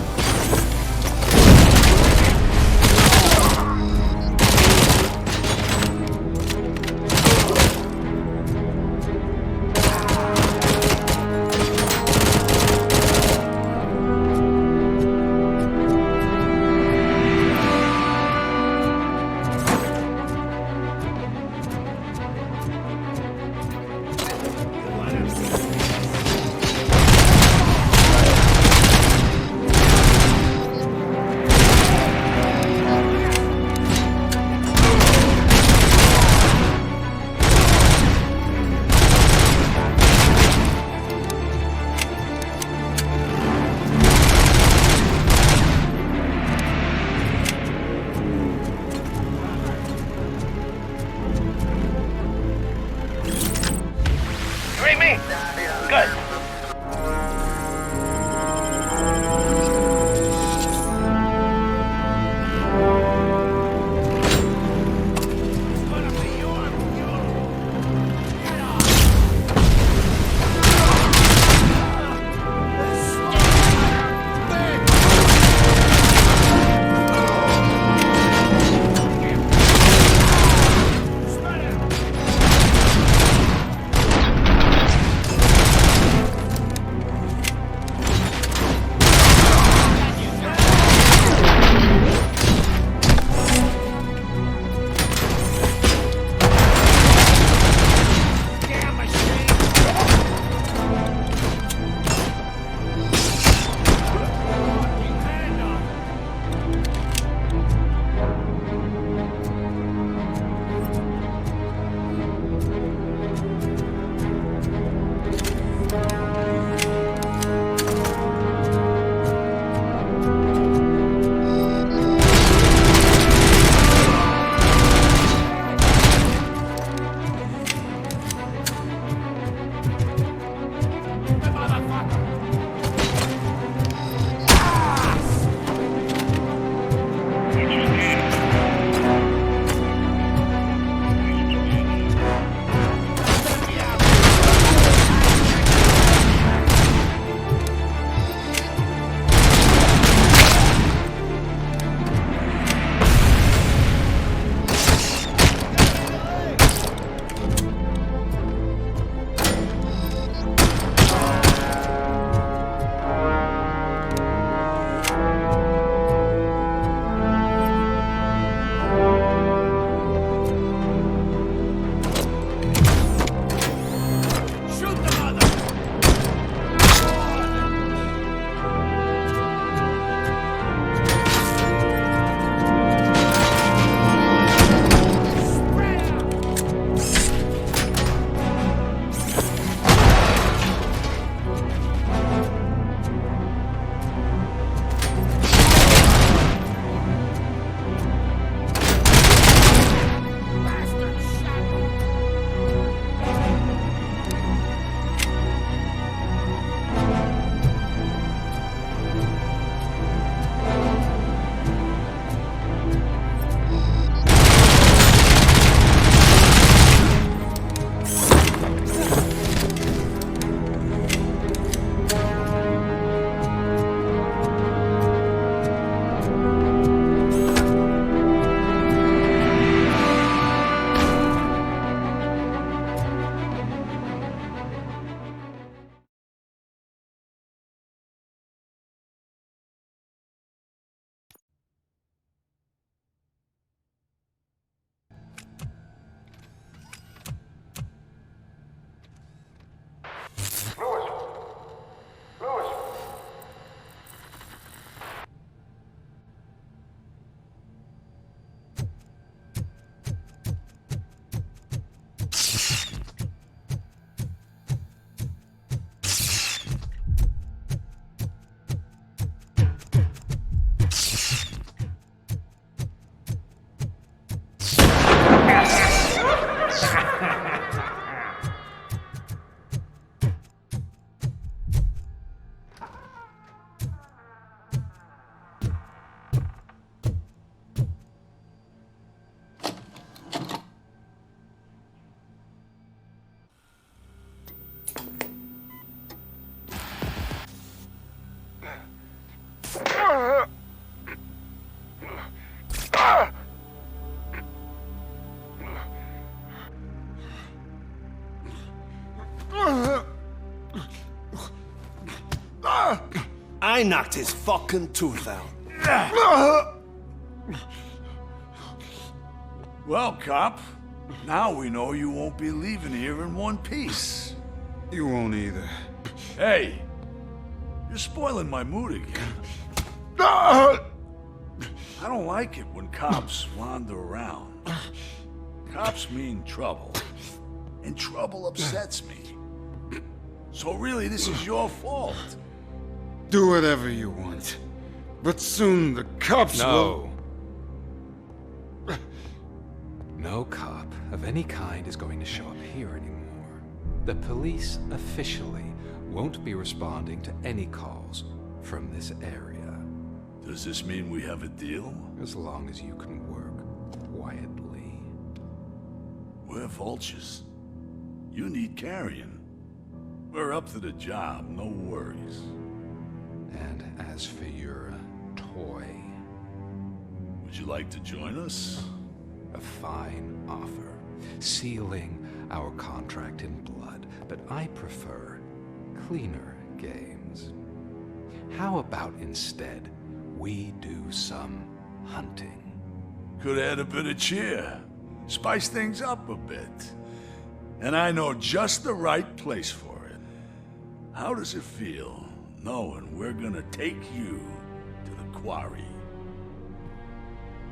I knocked his fucking tooth out. Well, cop, now we know you won't be leaving here in one piece. You won't either. Hey, you're spoiling my mood again. I don't like it when cops wander around. Cops mean trouble, and trouble upsets me. So really, this is your fault. Do whatever you want. But soon the cops will... No cop of any kind is going to show up here anymore. The police officially won't be responding to any calls from this area. Does this mean we have a deal? As long as you can work quietly. We're vultures. You need carrion. We're up to the job, no worries. And as for your toy... Would you like to join us? A fine offer, sealing our contract in blood, but I prefer cleaner games. How about instead we do some hunting? Could add a bit of cheer, spice things up a bit. And I know just the right place for it. How does it feel knowing we're gonna take you to the quarry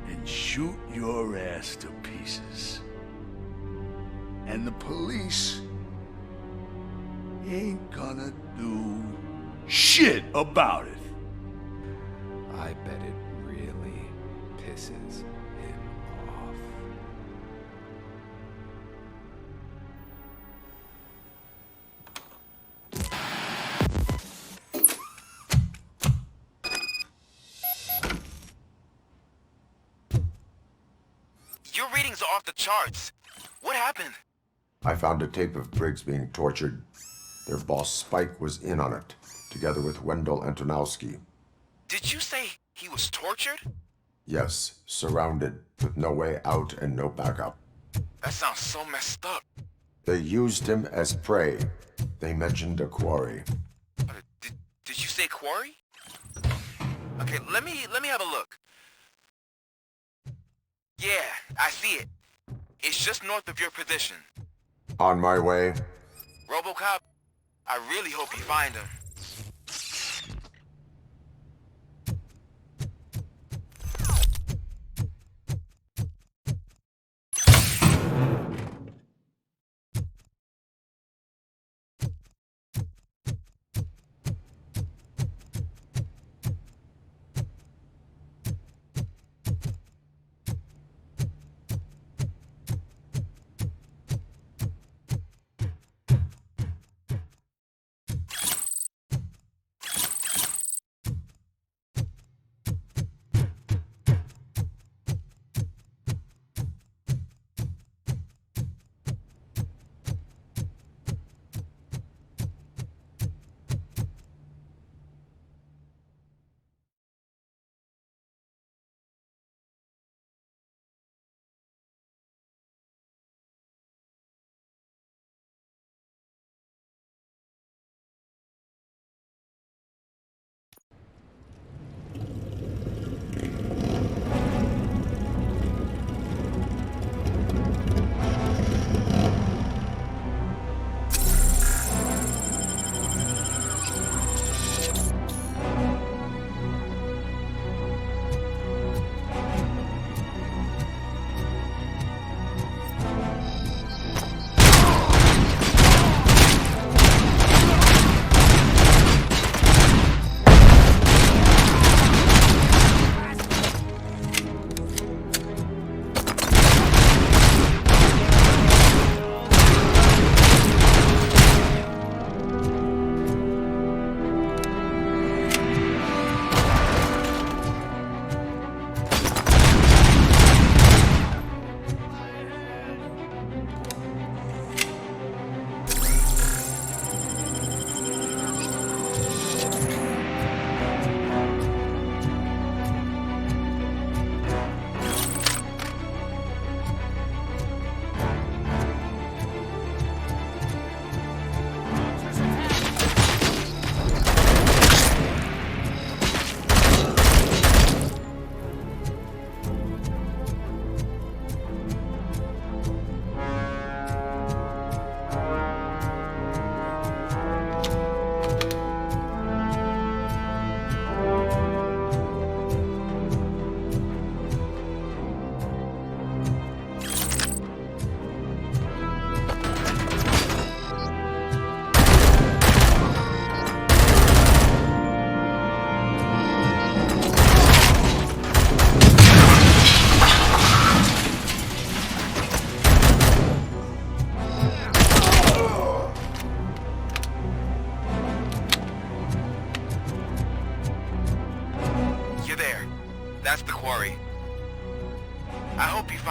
and shoot your ass to pieces? And the police ain't gonna do shit about it. I bet it really pisses him off. Your readings are off the charts. What happened? I found a tape of Briggs being tortured. Their boss Spike was in on it, together with Wendell Antonowski. Did you say he was tortured? Yes, surrounded, with no way out and no backup. That sounds so messed up. They used him as prey. They mentioned a quarry. Did you say quarry? Okay, let me have a look. Yeah, I see it. It's just north of your position. On my way. RoboCop, I really hope you find him.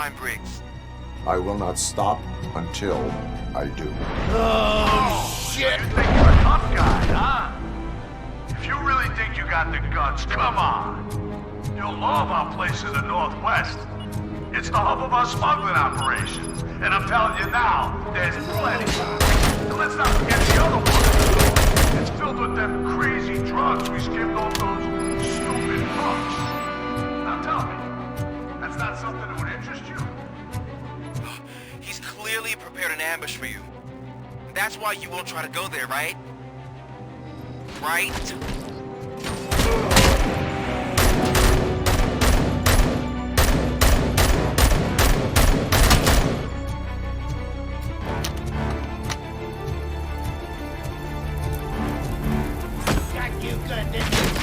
crime, Briggs. I will not stop until I do. Oh, shit! You think you're a tough guy, huh? If you really think you got the guts, come on. You'll love our place in the Northwest. It's the hub of our smuggling operations. And I'm telling you now, there's plenty. And let's not forget the other one. It's filled with them crazy drugs we skimmed off those stupid punks. Now tell me, that's not something that would interest you? He's clearly prepared an ambush for you. That's why you won't try to go there, right? Right? Got you good, didn't you?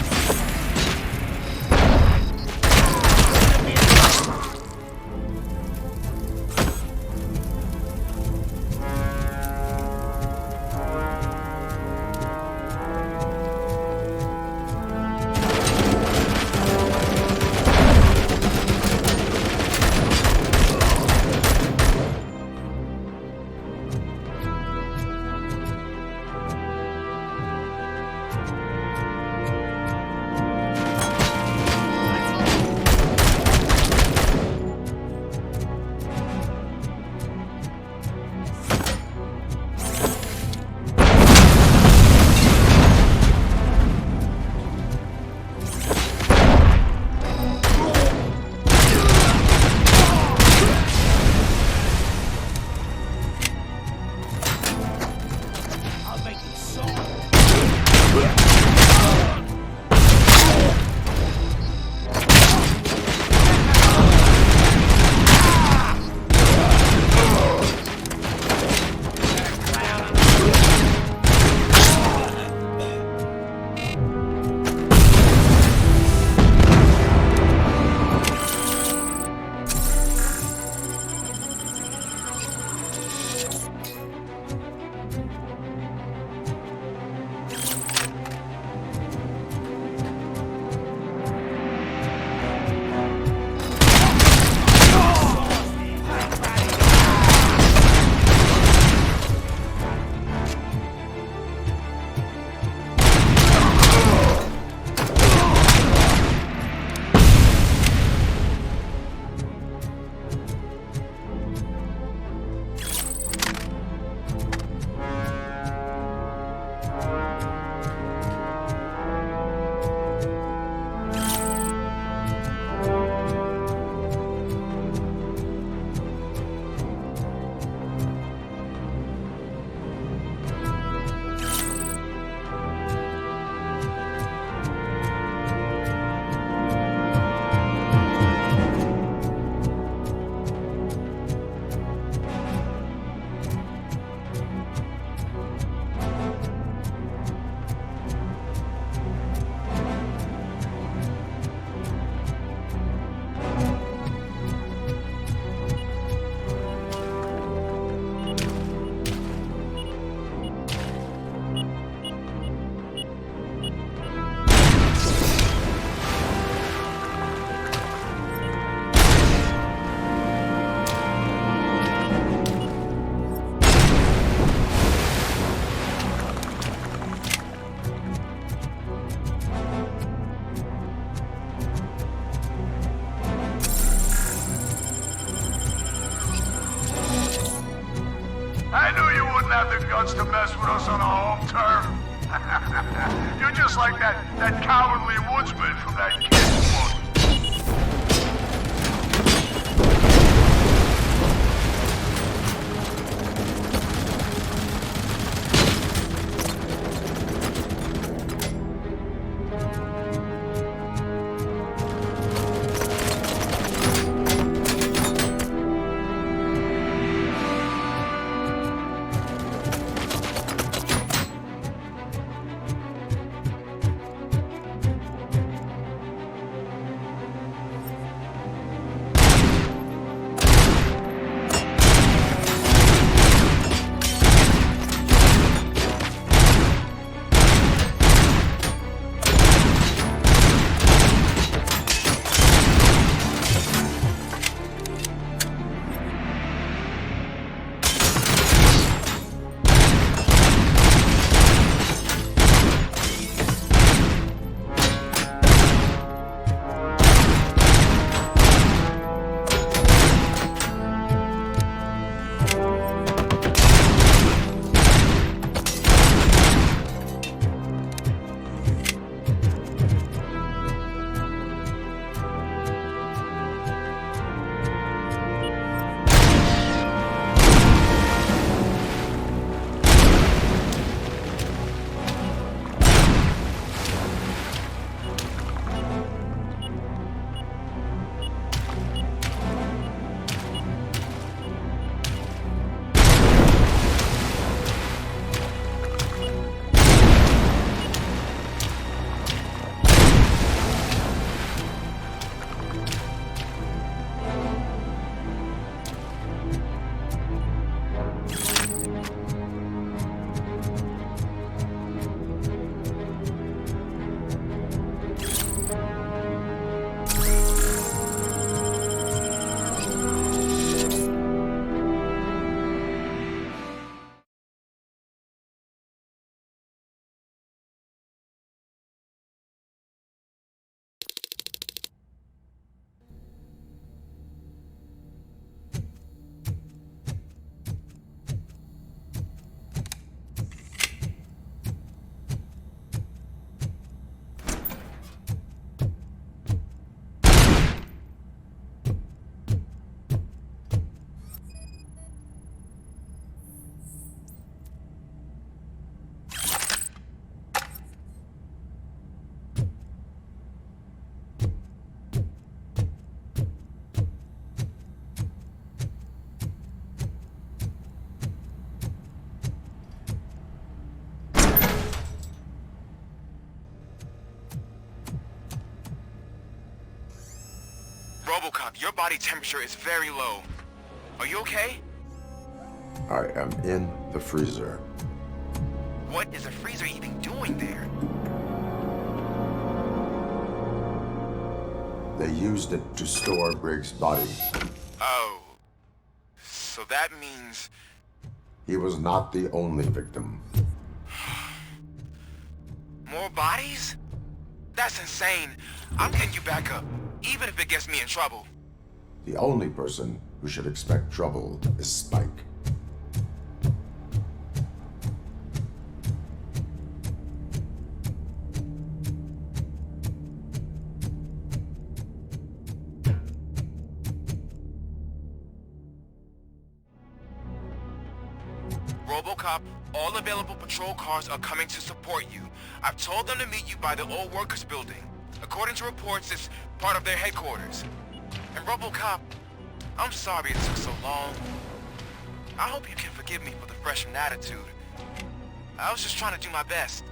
guts to mess with us on our home turf? You're just like that cowardly woodsman from that kid's book. RoboCop, your body temperature is very low. Are you okay? I am in the freezer. What is the freezer even doing there? They used it to store Briggs' body. Oh. So that means... He was not the only victim. More bodies? That's insane. I'm getting you back up, even if it gets me in trouble. The only person who should expect trouble is Spike. RoboCop, all available patrol cars are coming to support you. I've told them to meet you by the old workers building. According to reports, it's part of their headquarters. And RoboCop, I'm sorry it took so long. I hope you can forgive me for the freshman attitude. I was just trying to do my best.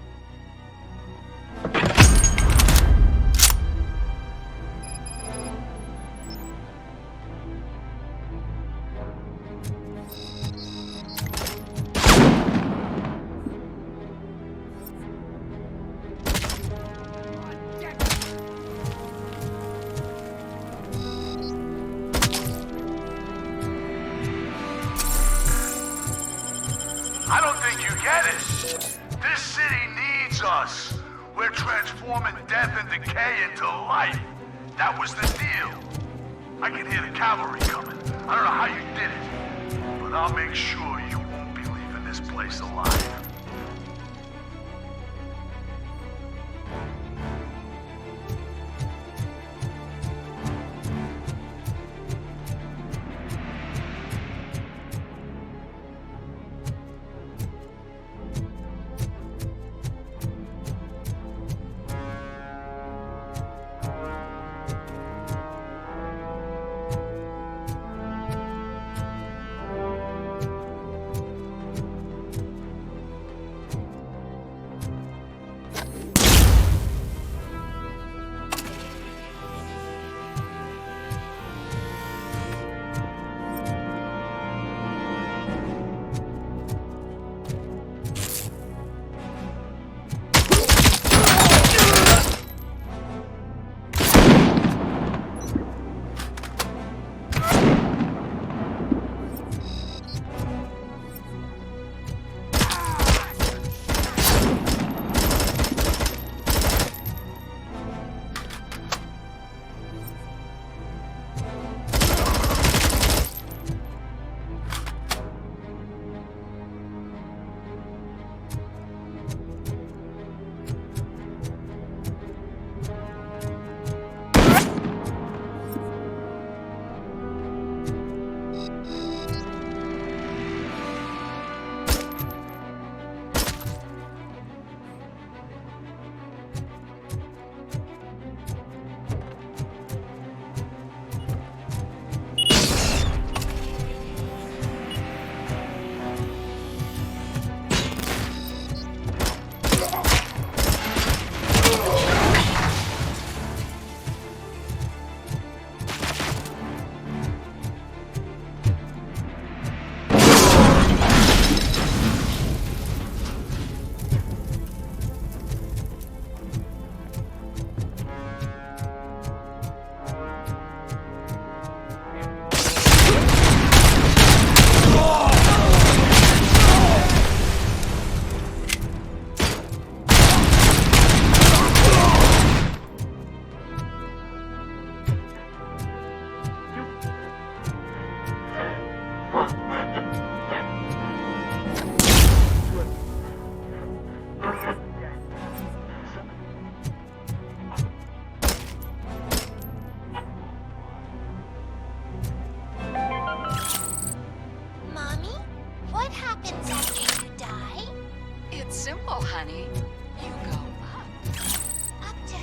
I don't think you get it. This city needs us. We're transforming death and decay into life. That was the deal. I can hear the cavalry coming. I don't know how you did it, but I'll make sure you won't be leaving this place alive. simple, honey. You go up. Up to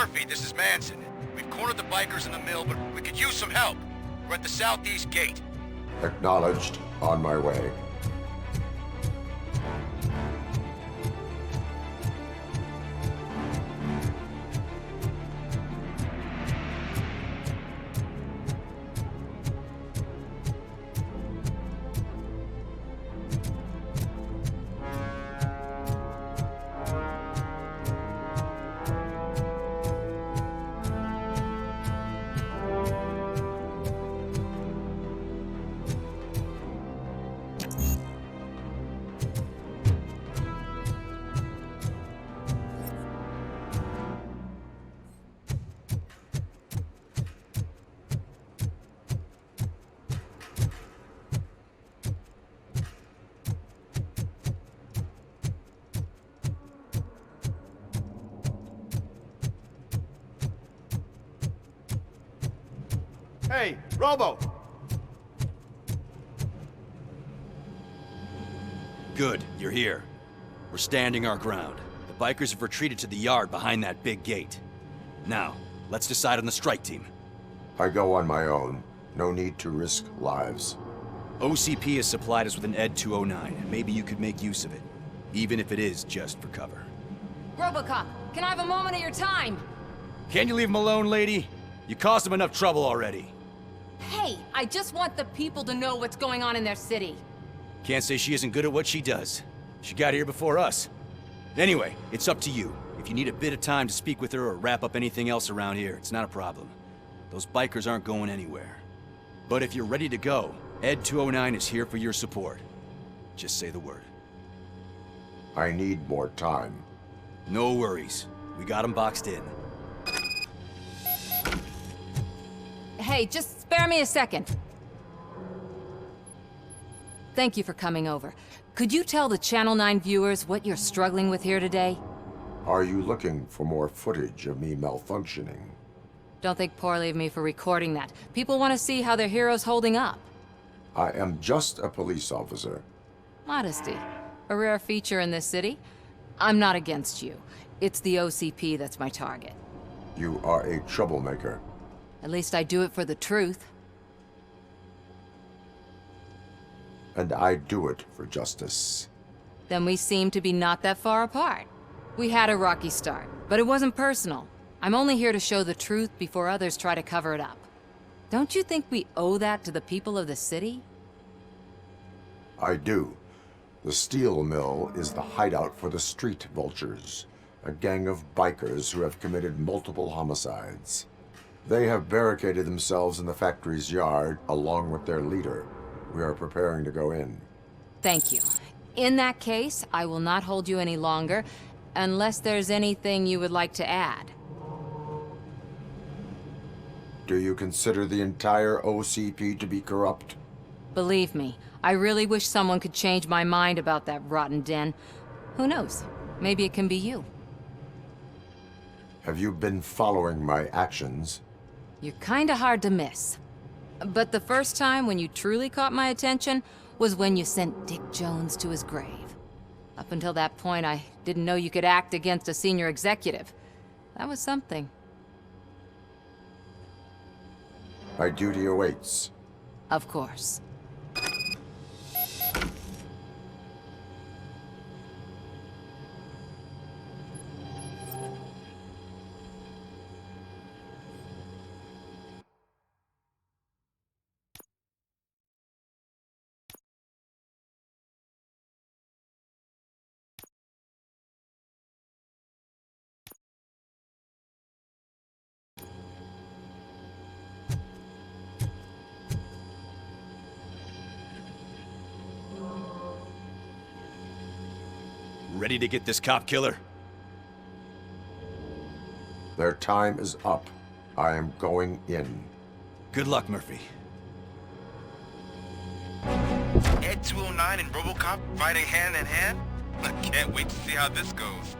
Murphy, this is Manson. We've cornered the bikers in the mill, but we could use some help. We're at the southeast gate. Acknowledged. On my way. Hey, Robo! Good, you're here. We're standing our ground. The bikers have retreated to the yard behind that big gate. Now, let's decide on the strike team. I go on my own. No need to risk lives. OCP has supplied us with an ED 209. Maybe you could make use of it, even if it is just for cover. RoboCop, can I have a moment of your time? Can you leave him alone, lady? You caused him enough trouble already. Hey, I just want the people to know what's going on in their city. Can't say she isn't good at what she does. She got here before us. Anyway, it's up to you. If you need a bit of time to speak with her or wrap up anything else around here, it's not a problem. Those bikers aren't going anywhere. But if you're ready to go, ED 209 is here for your support. Just say the word. I need more time. No worries. We got them boxed in. Hey, just spare me a second. Thank you for coming over. Could you tell the Channel 9 viewers what you're struggling with here today? Are you looking for more footage of me malfunctioning? Don't think poorly of me for recording that. People want to see how their hero's holding up. I am just a police officer. Modesty. A rare feature in this city. I'm not against you. It's the OCP that's my target. You are a troublemaker. At least I do it for the truth. And I do it for justice. Then we seem to be not that far apart. We had a rocky start, but it wasn't personal. I'm only here to show the truth before others try to cover it up. Don't you think we owe that to the people of the city? I do. The steel mill is the hideout for the street vultures, a gang of bikers who have committed multiple homicides. They have barricaded themselves in the factory's yard along with their leader. We are preparing to go in. Thank you. In that case, I will not hold you any longer, unless there's anything you would like to add. Do you consider the entire OCP to be corrupt? Believe me, I really wish someone could change my mind about that rotten den. Who knows? Maybe it can be you. Have you been following my actions? You're kinda hard to miss. But the first time when you truly caught my attention was when you sent Dick Jones to his grave. Up until that point, I didn't know you could act against a senior executive. That was something. My duty awaits. Of course. Ready to get this cop killer? Their time is up. I am going in. Good luck, Murphy. ED 209 and RoboCop fighting hand in hand? I can't wait to see how this goes.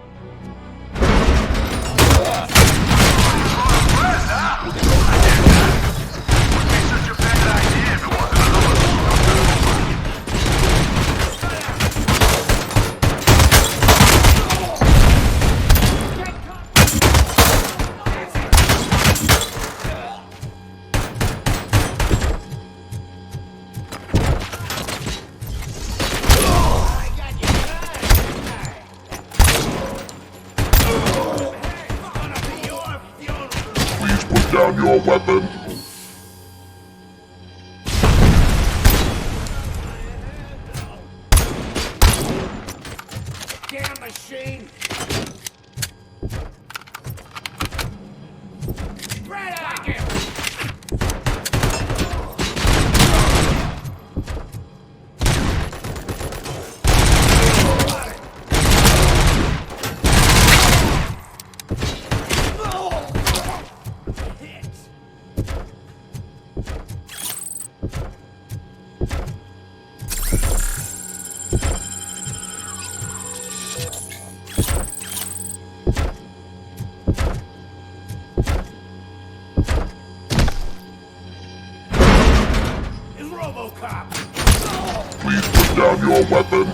put down your weapon. Damn machine! Spread out! RoboCop! Please put down your weapon.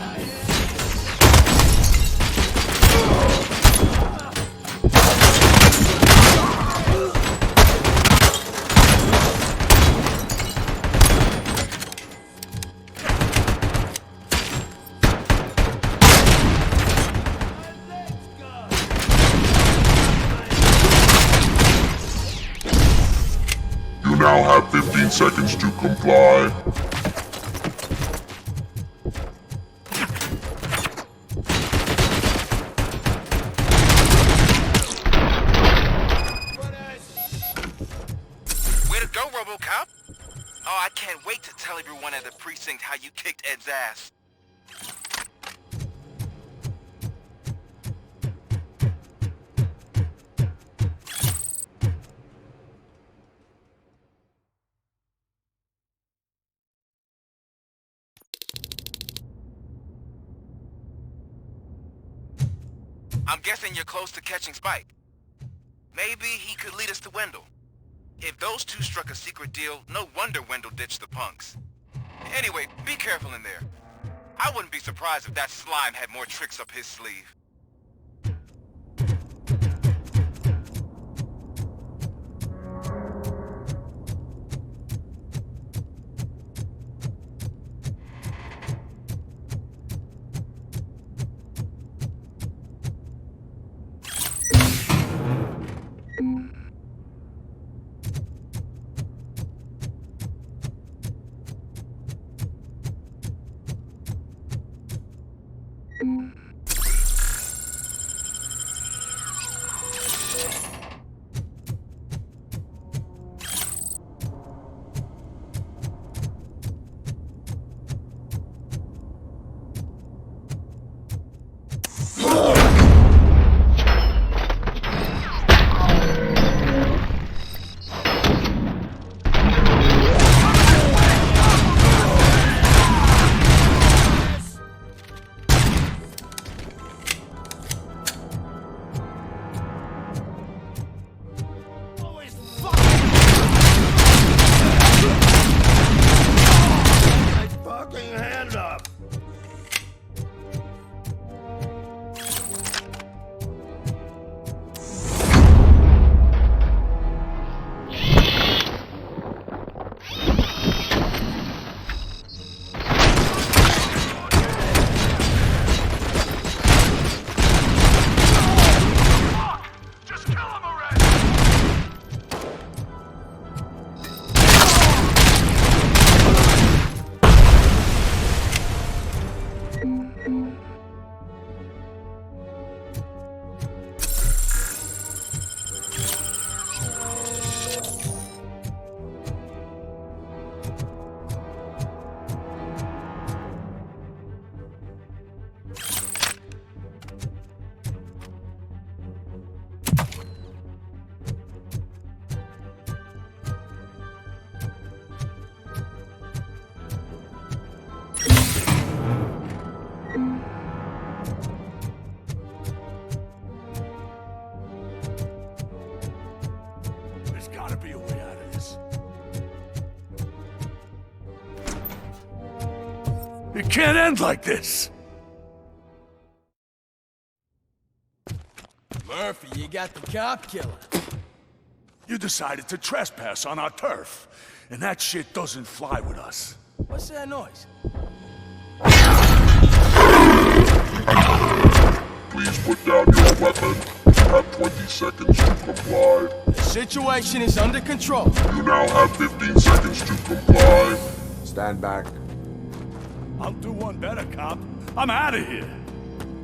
You now have 15 seconds to comply. Way to go, RoboCop! Oh, I can't wait to tell everyone at the precinct how you kicked Ed's ass. I'm guessing you're close to catching Spike. Maybe he could lead us to Wendell. If those two struck a secret deal, no wonder Wendell ditched the punks. Anyway, be careful in there. I wouldn't be surprised if that slime had more tricks up his sleeve. It can't end like this! Murphy, you got the cop killer. You decided to trespass on our turf, and that shit doesn't fly with us. What's that noise? Please put down your weapon. have 20 seconds to comply. The situation is under control. You now have 15 seconds to comply. Stand back. I'll do one better, cop. I'm out of here.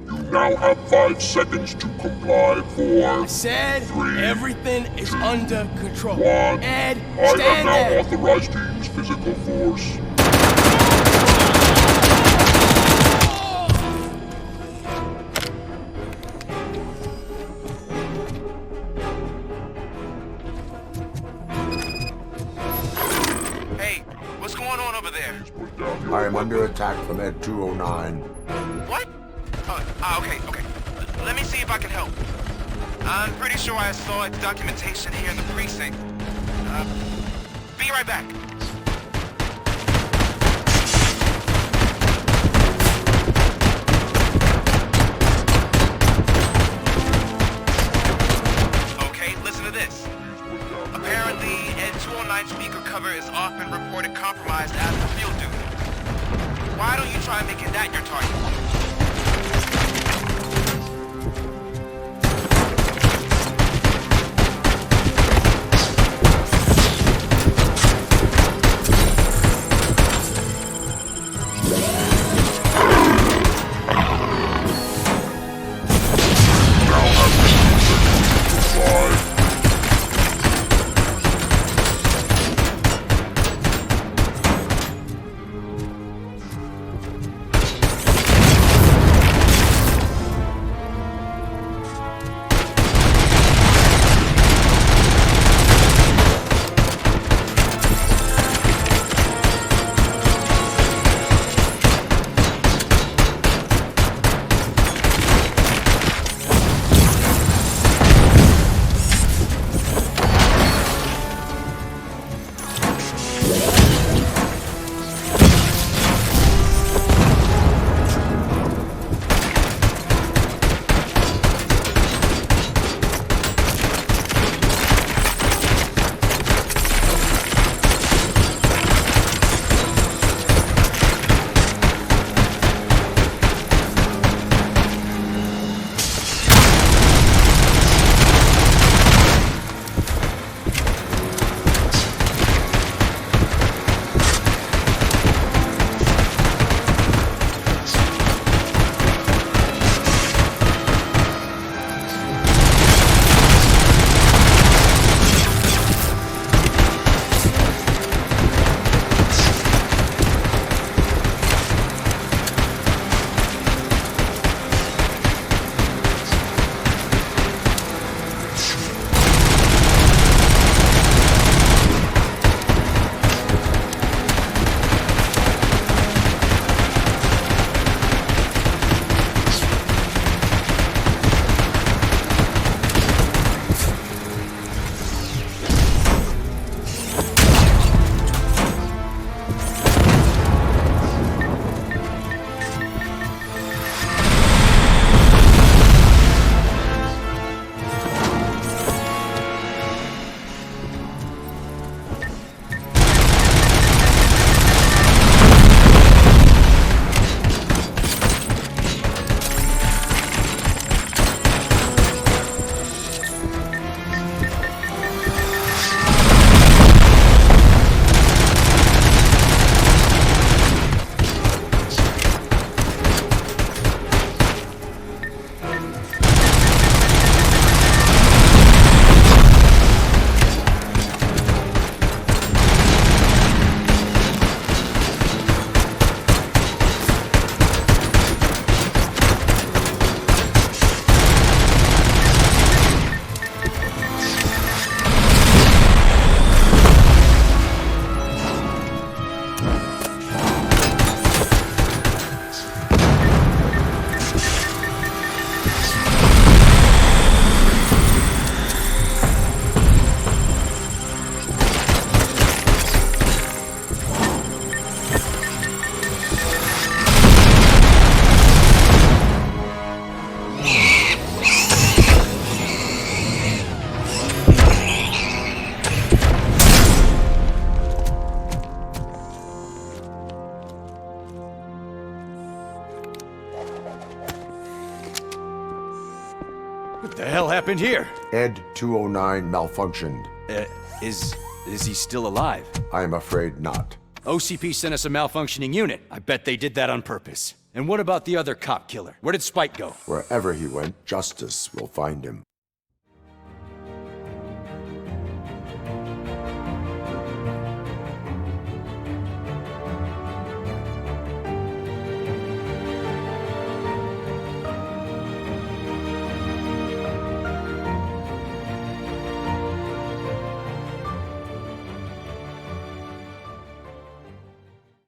You now have 5 seconds to comply. 4, I said 3, everything is under control. 1. Ed, I have stand now there. authorized to use physical force. Hey, what's going on over there? I am under attack from Ed 209. What? Okay. Let me see if I can help. I'm pretty sure I saw its documentation here in the precinct. Be right back. Okay, listen to this. Apparently, Ed 209 speaker cover is often reported compromised after field duty. Why don't you try making that your target? happened here? Ed 209 malfunctioned. Is he still alive? I am afraid not. OCP sent us a malfunctioning unit. I bet they did that on purpose. And what about the other cop killer? Where did Spike go? Wherever he went, justice will find him.